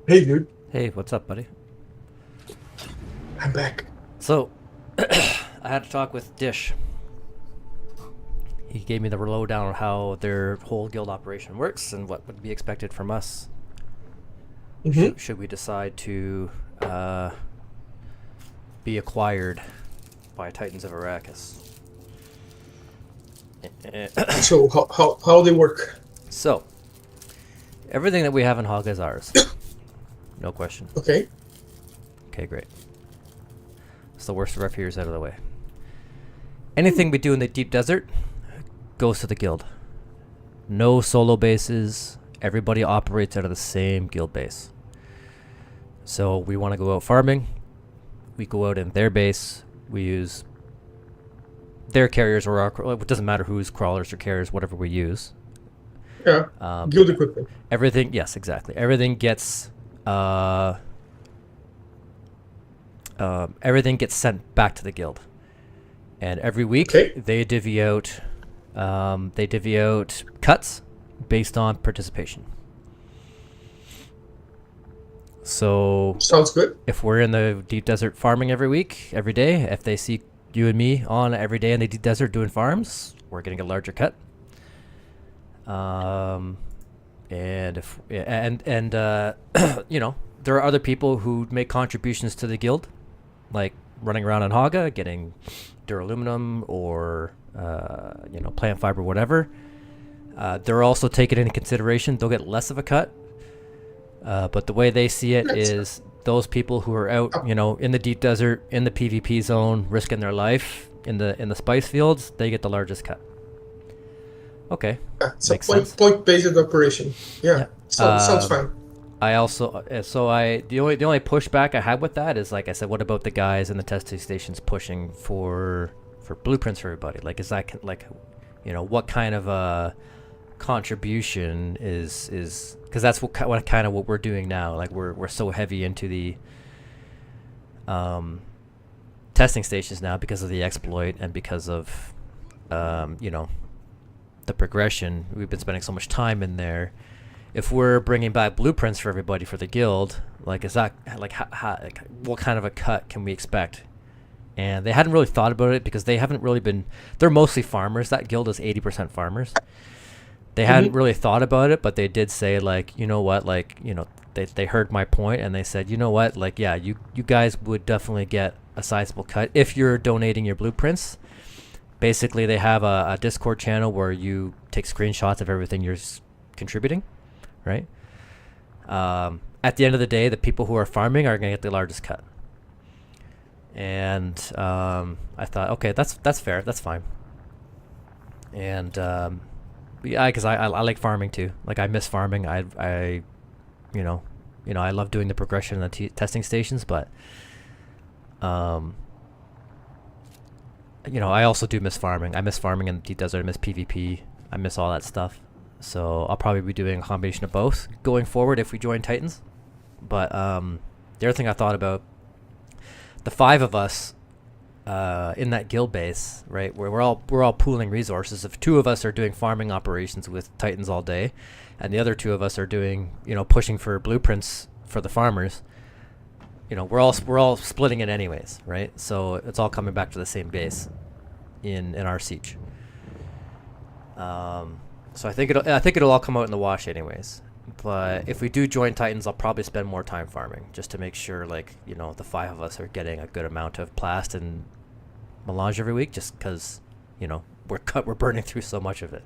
Hey, dude. Hey, what's up, buddy? I'm back. So, I had to talk with Dish. He gave me the lowdown on how their whole guild operation works and what would be expected from us. Should we decide to be acquired by Titans of Arrakis. So how they work? So, everything that we have in Hog is ours. No question. Okay. Okay, great. It's the worst of our fears out of the way. Anything we do in the deep desert goes to the guild. No solo bases. Everybody operates out of the same guild base. So we want to go out farming. We go out in their base. We use their carriers or our... It doesn't matter whose crawlers or carriers, whatever we use. Yeah. Guild equipment. Everything... Yes, exactly. Everything gets... everything gets sent back to the guild. And every week, they divvy out... cuts based on participation. So sounds good. If we're in the deep desert farming every week, every day, if they see you and me on every day in the deep desert doing farms, we're getting a larger cut. And if you know, there are other people who make contributions to the guild, like running around in Haga getting duraluminum or plant fiber, whatever. They're also taking into consideration they'll get less of a cut. But the way they see it is those people who are out, in the deep desert, in the PvP zone, risking their life in the spice fields, they get the largest cut. Okay, it's makes a sense. point-based operation. Yeah. Sounds fine. I also the only pushback I had with that is, like I said, what about the guys in the testing stations pushing for blueprints for everybody? Like, is that what kind of a contribution is because that's what kind of what we're doing now. Like we're so heavy into the testing stations now because of the exploit and because of the progression. We've been spending so much time in there. If we're bringing back blueprints for everybody for the guild, like, is that what kind of a cut can we expect? And they hadn't really thought about it because they haven't really been. They're mostly farmers. That guild is 80% farmers. They hadn't really thought about it, but they did say, like, you know what, like, they heard my point and they said, you know what, like, yeah, you guys would definitely get a sizable cut if you're donating your blueprints. Basically, they have a Discord channel where you take screenshots of everything you're contributing, right? At the end of the day, the people who are farming are going to get the largest cut. And I thought, okay, that's fair, that's fine. And yeah, because I like farming too. Like, I miss farming. I love doing the progression in the testing stations, but I also do miss farming. I miss farming in the deep desert. I miss PvP. I miss all that stuff. So I'll probably be doing a combination of both going forward if we join Titans. But the other thing I thought about, the 5 of us in that guild base, right, where we're all pooling resources. If 2 of us are doing farming operations with Titans all day, and the other 2 of us are doing, pushing for blueprints for the farmers, we're all splitting it anyways, right? So it's all coming back to the same base in our siege. So I think it'll all come out in the wash anyways. But if we do join Titans, I'll probably spend more time farming just to make sure, like, the 5 of us are getting a good amount of plast and melange every week, just because we're burning through so much of it.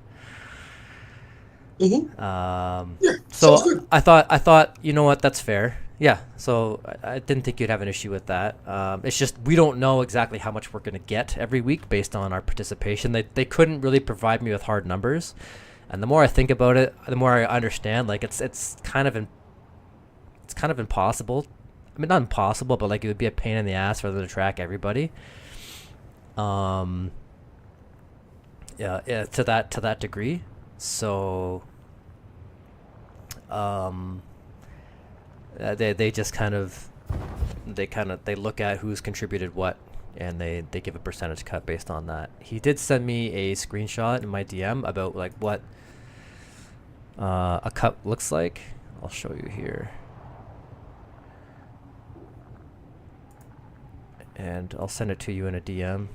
Yeah, so sounds good. I thought that's fair. Yeah, so I didn't think you'd have an issue with that. It's just we don't know exactly how much we're going to get every week based on our participation. They couldn't really provide me with hard numbers, and the more I think about it, the more I understand. Like, it's kind of impossible. I mean, not impossible, but like it would be a pain in the ass for them to track everybody. Yeah, to that degree. So, they just kind of look at who's contributed what, and they give a percentage cut based on that. He did send me a screenshot in my DM about, like, what a cut looks like. I'll show you here, and I'll send it to you in a DM.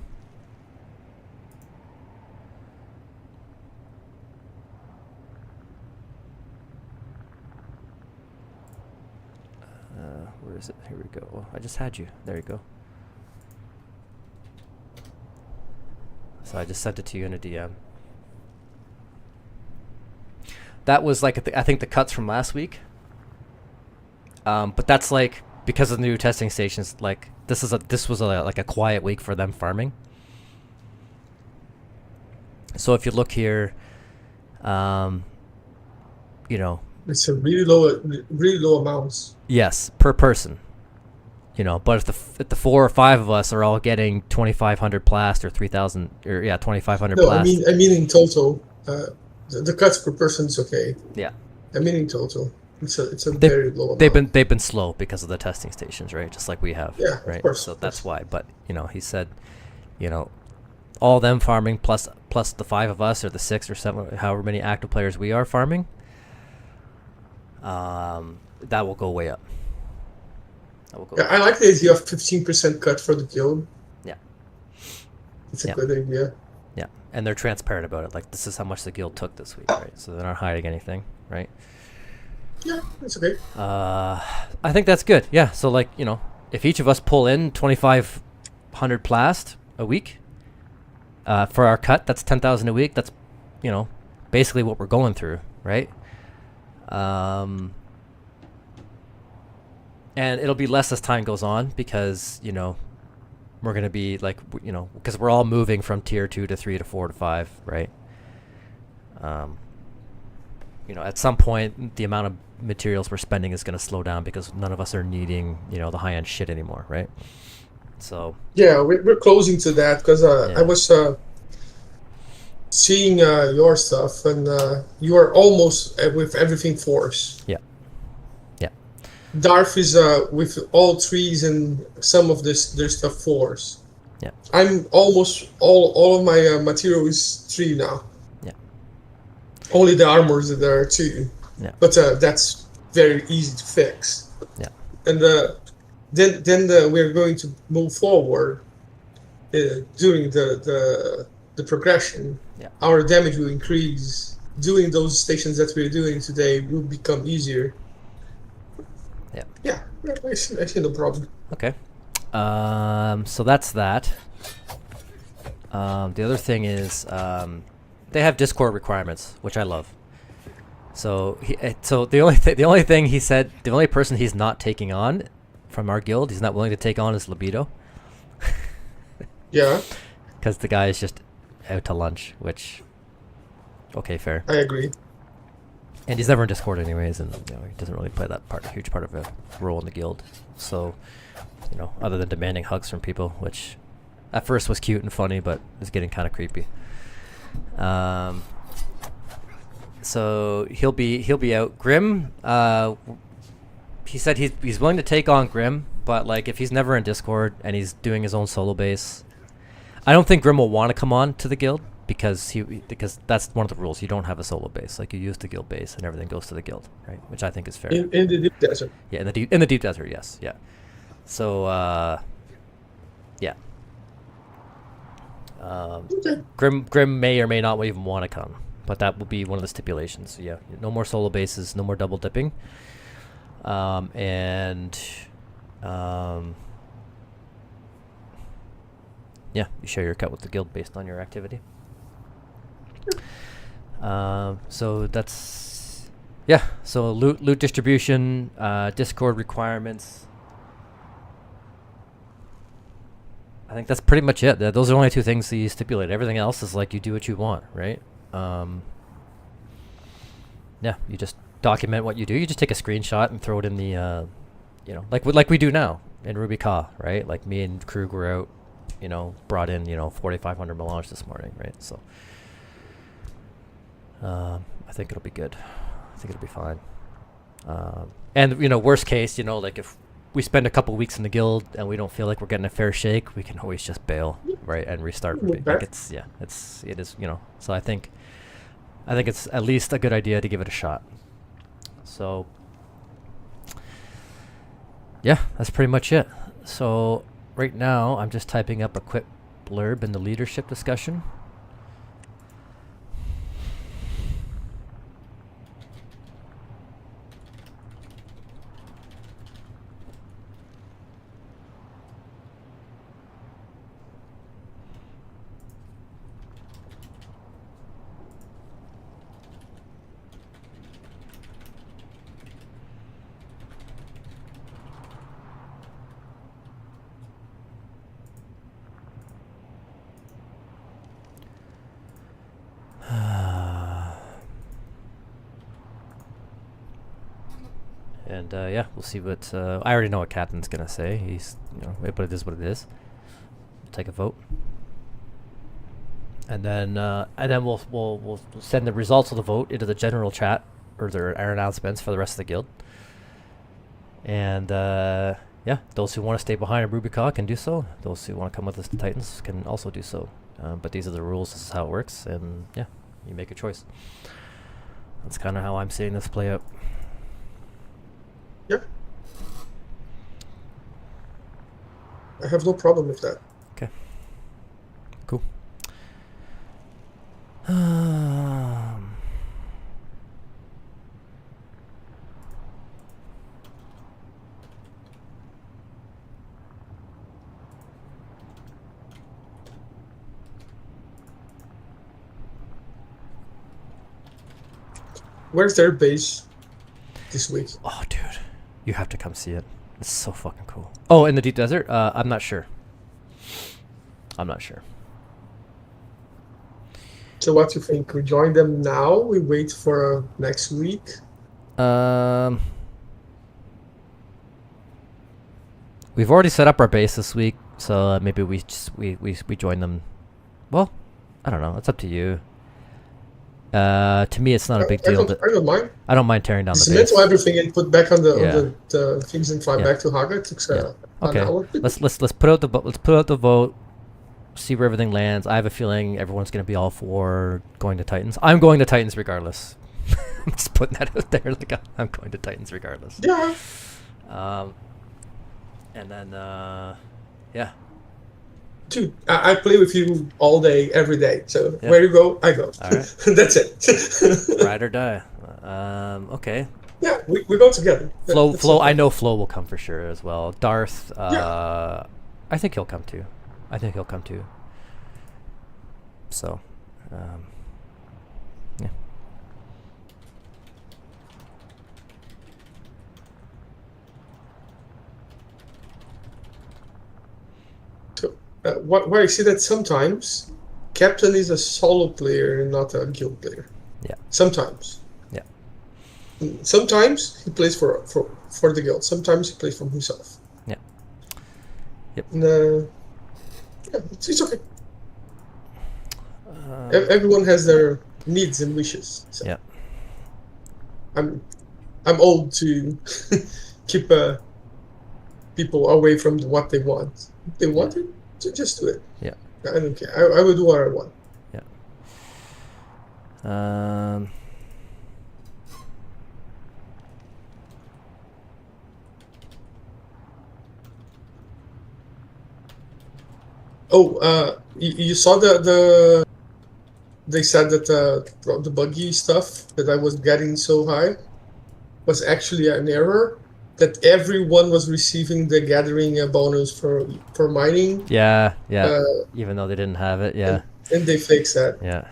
Where is it? Here we go. Oh, I just had you. There you go. So I just sent it to you in a DM. That was like I think the cuts from last week. But that's like because of the new testing stations. Like this was like a quiet week for them farming. So if you look here, It's a really low amounts. Yes, per person. But if the 4 or 5 of us are all getting 2,500 plast or 3,000 or 2,500 No, plast. I mean in total. The cuts per person is okay. Yeah. I mean in total, it's a very low amount. They've been slow because of the testing stations, right? Just like we have. Yeah, right. Of course, so of that's course. why. But he said, all them farming plus the 5 of us or the 6 or 7, however many active players we are farming. That will go way up. Yeah, I like the idea of 15% cut for the guild. Yeah. It's a good idea. Yeah, and they're transparent about it. Like, this is how much the guild took this week, right? So they're not hiding anything, right? Yeah, that's okay. I think that's good. Yeah, so like, if each of us pull in 25 100 plast a week. For our cut, that's 10,000 a week. That's, you know, basically what we're going through, right? And it'll be less as time goes on because, you know, we're going to be like, you know, because we're all moving from tier 2 to 3 to 4 to 5, right? You know, at some point, the amount of materials we're spending is going to slow down because none of us are needing, you know, the high-end shit anymore, right? So Yeah, we're closing to that because I was seeing your stuff, and you are almost with everything force. Yeah. Darth is with all trees and some of this their stuff force. Yeah. I'm almost all of my material is 3 now. Yeah. Only the armors are there too. Yeah. But that's very easy to fix. Yeah. And then we're going to move forward during the progression. Yeah. Our damage will increase. Doing those stations that we're doing today will become easier. Yeah, I see no problem. Okay. So that's that. The other thing is they have Discord requirements, which I love. So the only thing he said, the only person he's not taking on from our guild, he's not willing to take on is Libido. Yeah. Because the guy is just out to lunch, which, okay, fair. I agree. And he's never in Discord anyways, and you know, he doesn't really play a huge part of a role in the guild. So, you know, other than demanding hugs from people, which at first was cute and funny, but is getting kind of creepy. So he'll be out. Grim, he said he's willing to take on Grim, but like if he's never in Discord and he's doing his own solo base, I don't think Grim will want to come on to the guild. Because that's one of the rules. You don't have a solo base. Like you use the guild base and everything goes to the guild, right? Which I think is fair. In the deep desert. Yeah, in the deep desert, yes, yeah. So yeah. Okay. Grim may or may not even want to come, but that will be one of the stipulations. So, yeah, no more solo bases, no more double dipping, yeah, you share your cut with the guild based on your activity. So that's, yeah, so loot distribution, Discord requirements. I think that's pretty much it. Those are the only 2 things that you stipulate. Everything else is like you do what you want, right? Yeah, you just document what you do. You just take a screenshot and throw it in the, you know, like we do now in Rubi Ka, right? Like me and Krug were out, you know, brought in, you know, 4,500 melange this morning, right? So I think it'll be good. I think it'll be fine. And, you know, worst case, you know, like if we spend a couple weeks in the guild and we don't feel like we're getting a fair shake, we can always just bail, right, and restart. Like it is, you know. So I think it's at least a good idea to give it a shot. So yeah, that's pretty much it. So right now I'm just typing up a quick blurb in the leadership discussion. And yeah, we'll see what I already know what Captain's gonna say. He's, you know, but it is what it is. We'll take a vote, and then we'll send the results of the vote into the general chat or our announcements for the rest of the guild. And yeah, those who want to stay behind at Rubi Ka can do so. Those who want to come with us to Titans can also do so. But these are the rules. This is how it works, and yeah, you make a choice. That's kind of how I'm seeing this play out. Yep. I have no problem with that. Okay. Cool. Where's their base this week? Oh, dude, you have to come see it. It's so fucking cool. Oh, in the deep desert? I'm not sure. I'm not sure. So what do you think? We join them now? We wait for next week? We've already set up our base this week, so maybe we join them. Well, I don't know. It's up to you. To me, it's not a big deal. I don't mind. I don't mind tearing down the base. Dismantle everything and put back on the Yeah. on the things and fly Yeah. back to Haga. It takes Yeah. an Okay. hour. Let's put out the let's put out the vote. See where everything lands. I have a feeling everyone's gonna be all for going to Titans. I'm going to Titans regardless. I'm just putting that out there. Like I'm going to Titans regardless. Yeah. And then yeah. Dude, I play with you all day, every day. So Yeah. where you go, I go. All right. That's it. Ride or die. Okay. Yeah, we go together. Flo, That's Flo. okay. I know Flo will come for sure as well. Darth. I think he'll come too. So, yeah. So, what I see that sometimes Captain is a solo player and not a guild player. Yeah. Sometimes. Yeah. Sometimes he plays for the guild. Sometimes he plays for himself. Yeah. Yep. And, yeah, it's okay. Everyone has their needs and wishes. So Yeah. I'm old to keep people away from what they want. If they want it, just do it. Yeah. I don't care. I will do what I want. Yeah. Oh, you saw the they said that the buggy stuff that I was getting so high was actually an error. That everyone was receiving the gathering bonus for mining. Yeah. Even though they didn't have it. Yeah. And they fixed that. Yeah.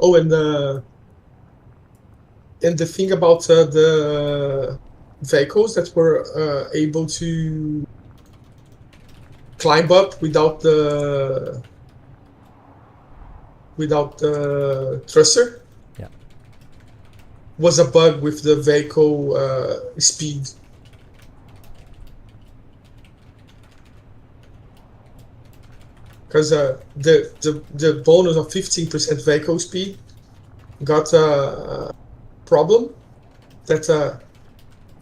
Oh, and the thing about the vehicles that were able to climb up without the thruster. Yeah. Was a bug with the vehicle speed. Because the bonus of 15% vehicle speed got a problem that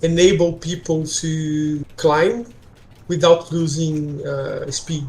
enable people to climb without losing speed.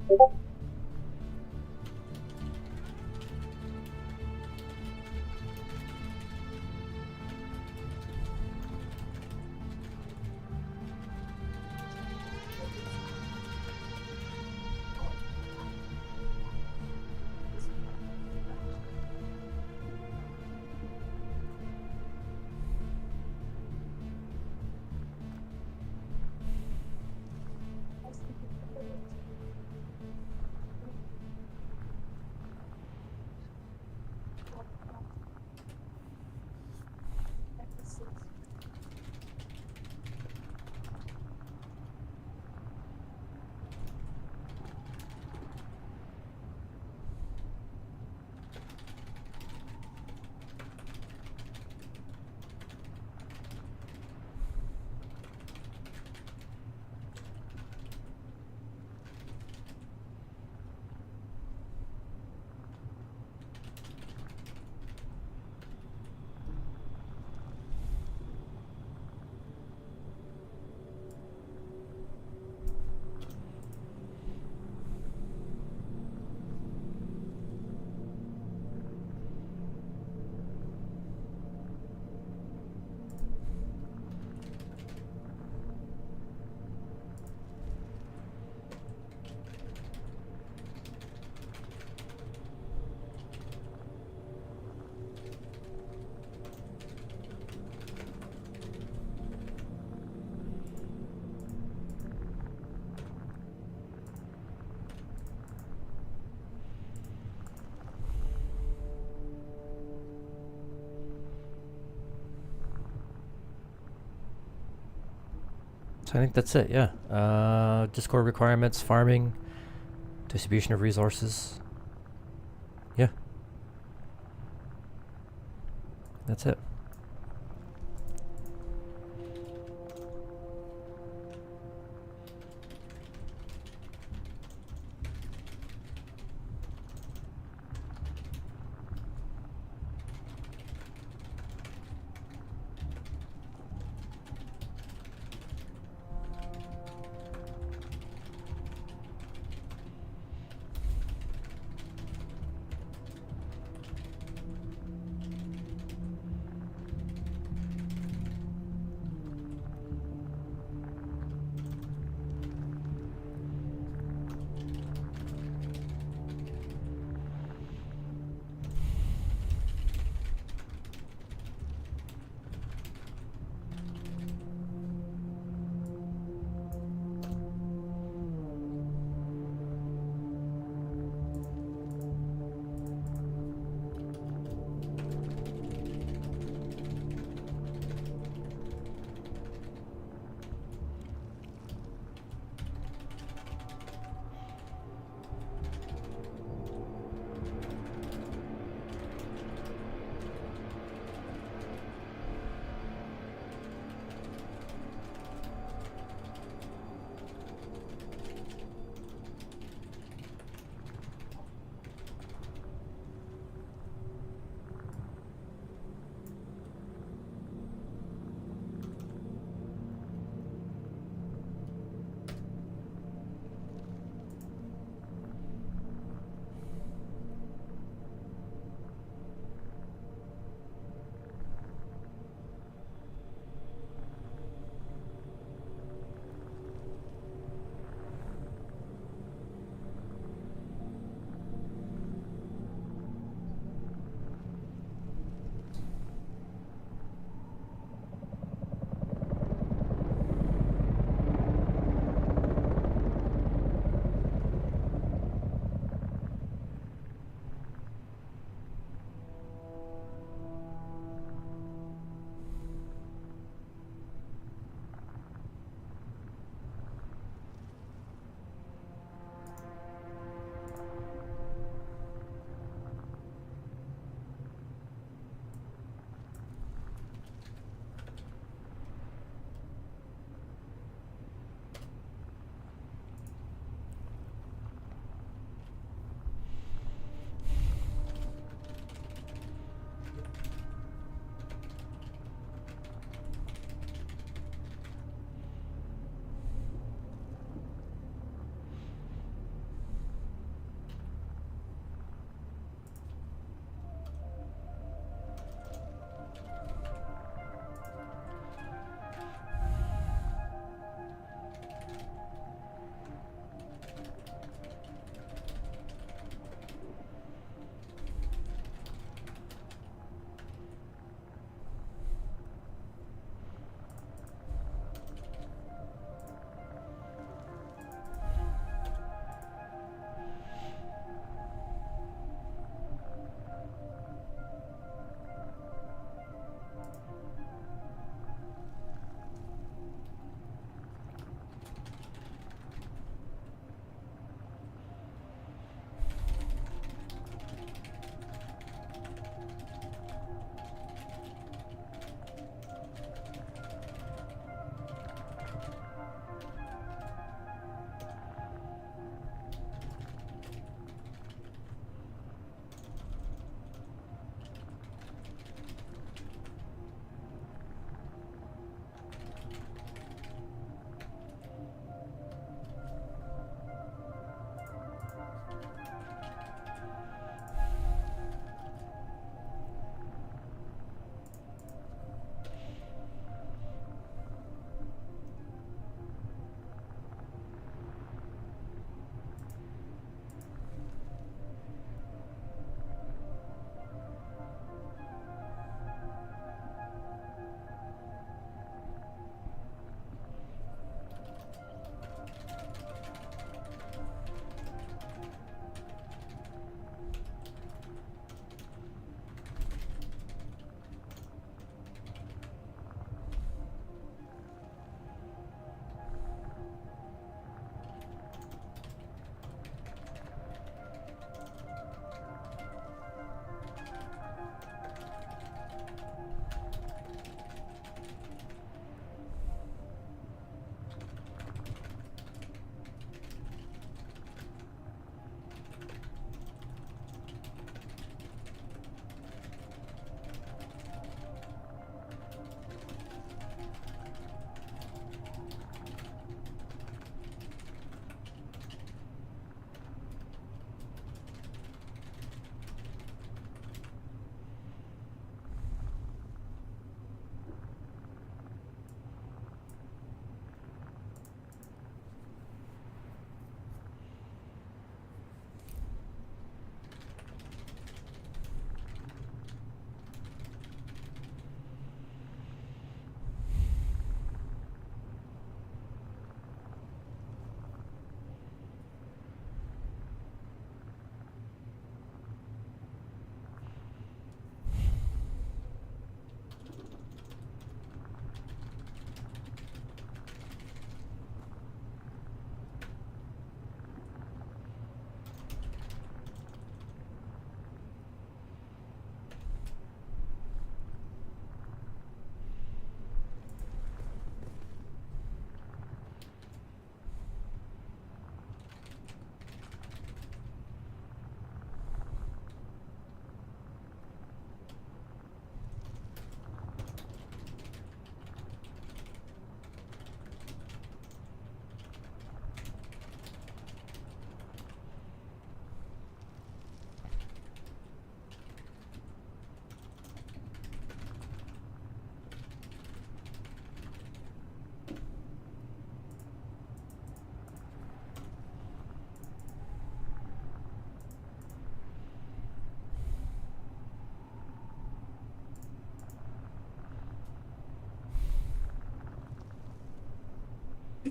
So I think that's it, yeah. Discord requirements, farming, distribution of resources. Yeah. That's it.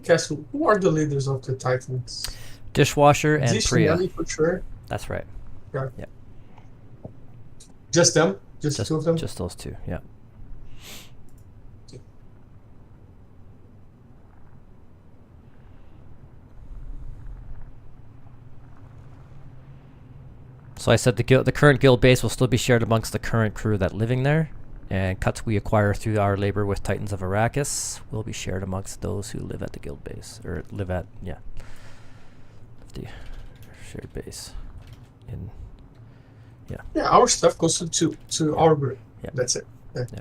castle. Who are the leaders of the Titans? Dishwasher and Zish Priya. Nelly for sure. That's right. Yeah. Yeah. Just them? Just two of them? Just those two, yeah. So I said the current guild base will still be shared amongst the current crew that living there, and cuts we acquire through our labor with Titans of Arrakis will be shared amongst those who live at the guild base, or live at, yeah, the shared base. Yeah, our stuff goes to our group. Yeah. That's it. Yeah. Yeah.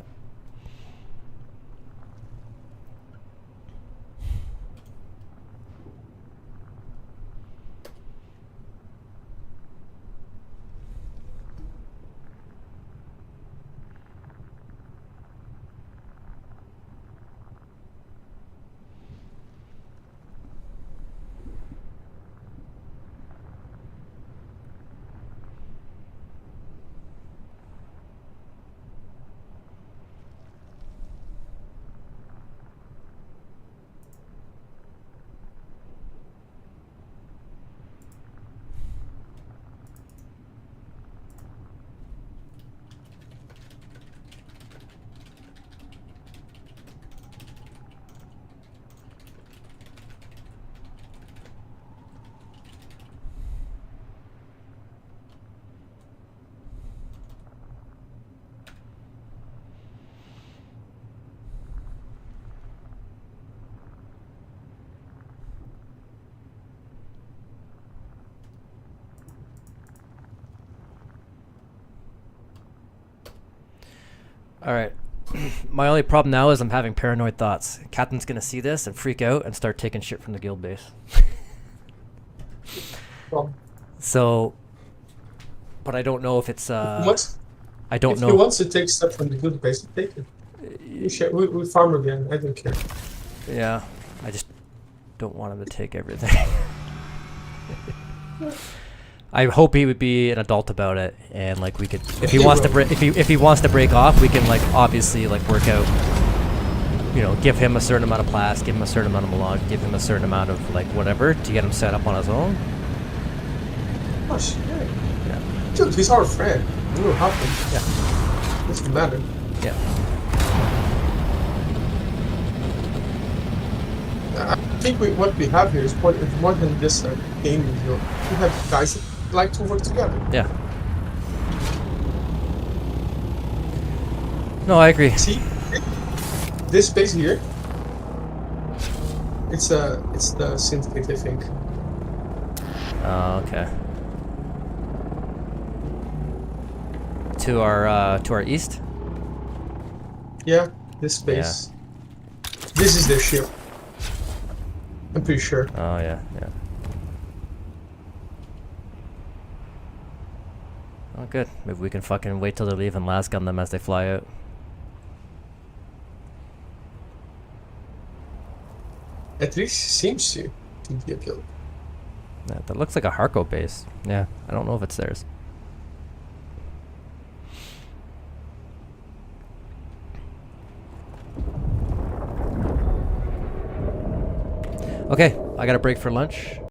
Alright. My only problem now is I'm having paranoid thoughts. Captain's gonna see this and freak out and start taking shit from the guild base. Well, So, but I don't know if it's I don't if know. he wants to take stuff from the good base, take it. We farm again. I don't care. Yeah, I just don't want him to take everything. I hope he would be an adult about it, and like we could, if he wants to break, if he wants to break off, we can like obviously like work out. You know, give him a certain amount of plast, give him a certain amount of melange, give him a certain amount of like whatever to get him set up on his own. Oh shit. Yeah. Dude, he's our friend. We will help him. Yeah. Doesn't matter. Yeah. I think what we have here is more than this gaming deal. We have guys that like to work together. Yeah. No, I agree. See, this base here. It's the syndicate, I think. Oh, okay. To our east. Yeah, this base. This is their ship. I'm pretty sure. Oh yeah, yeah. Oh good. Maybe we can fucking wait till they leave and last gun them as they fly out. At least seems to be a build. Yeah, that looks like a Harco base. Yeah, I don't know if it's theirs. Okay, I got a break for lunch.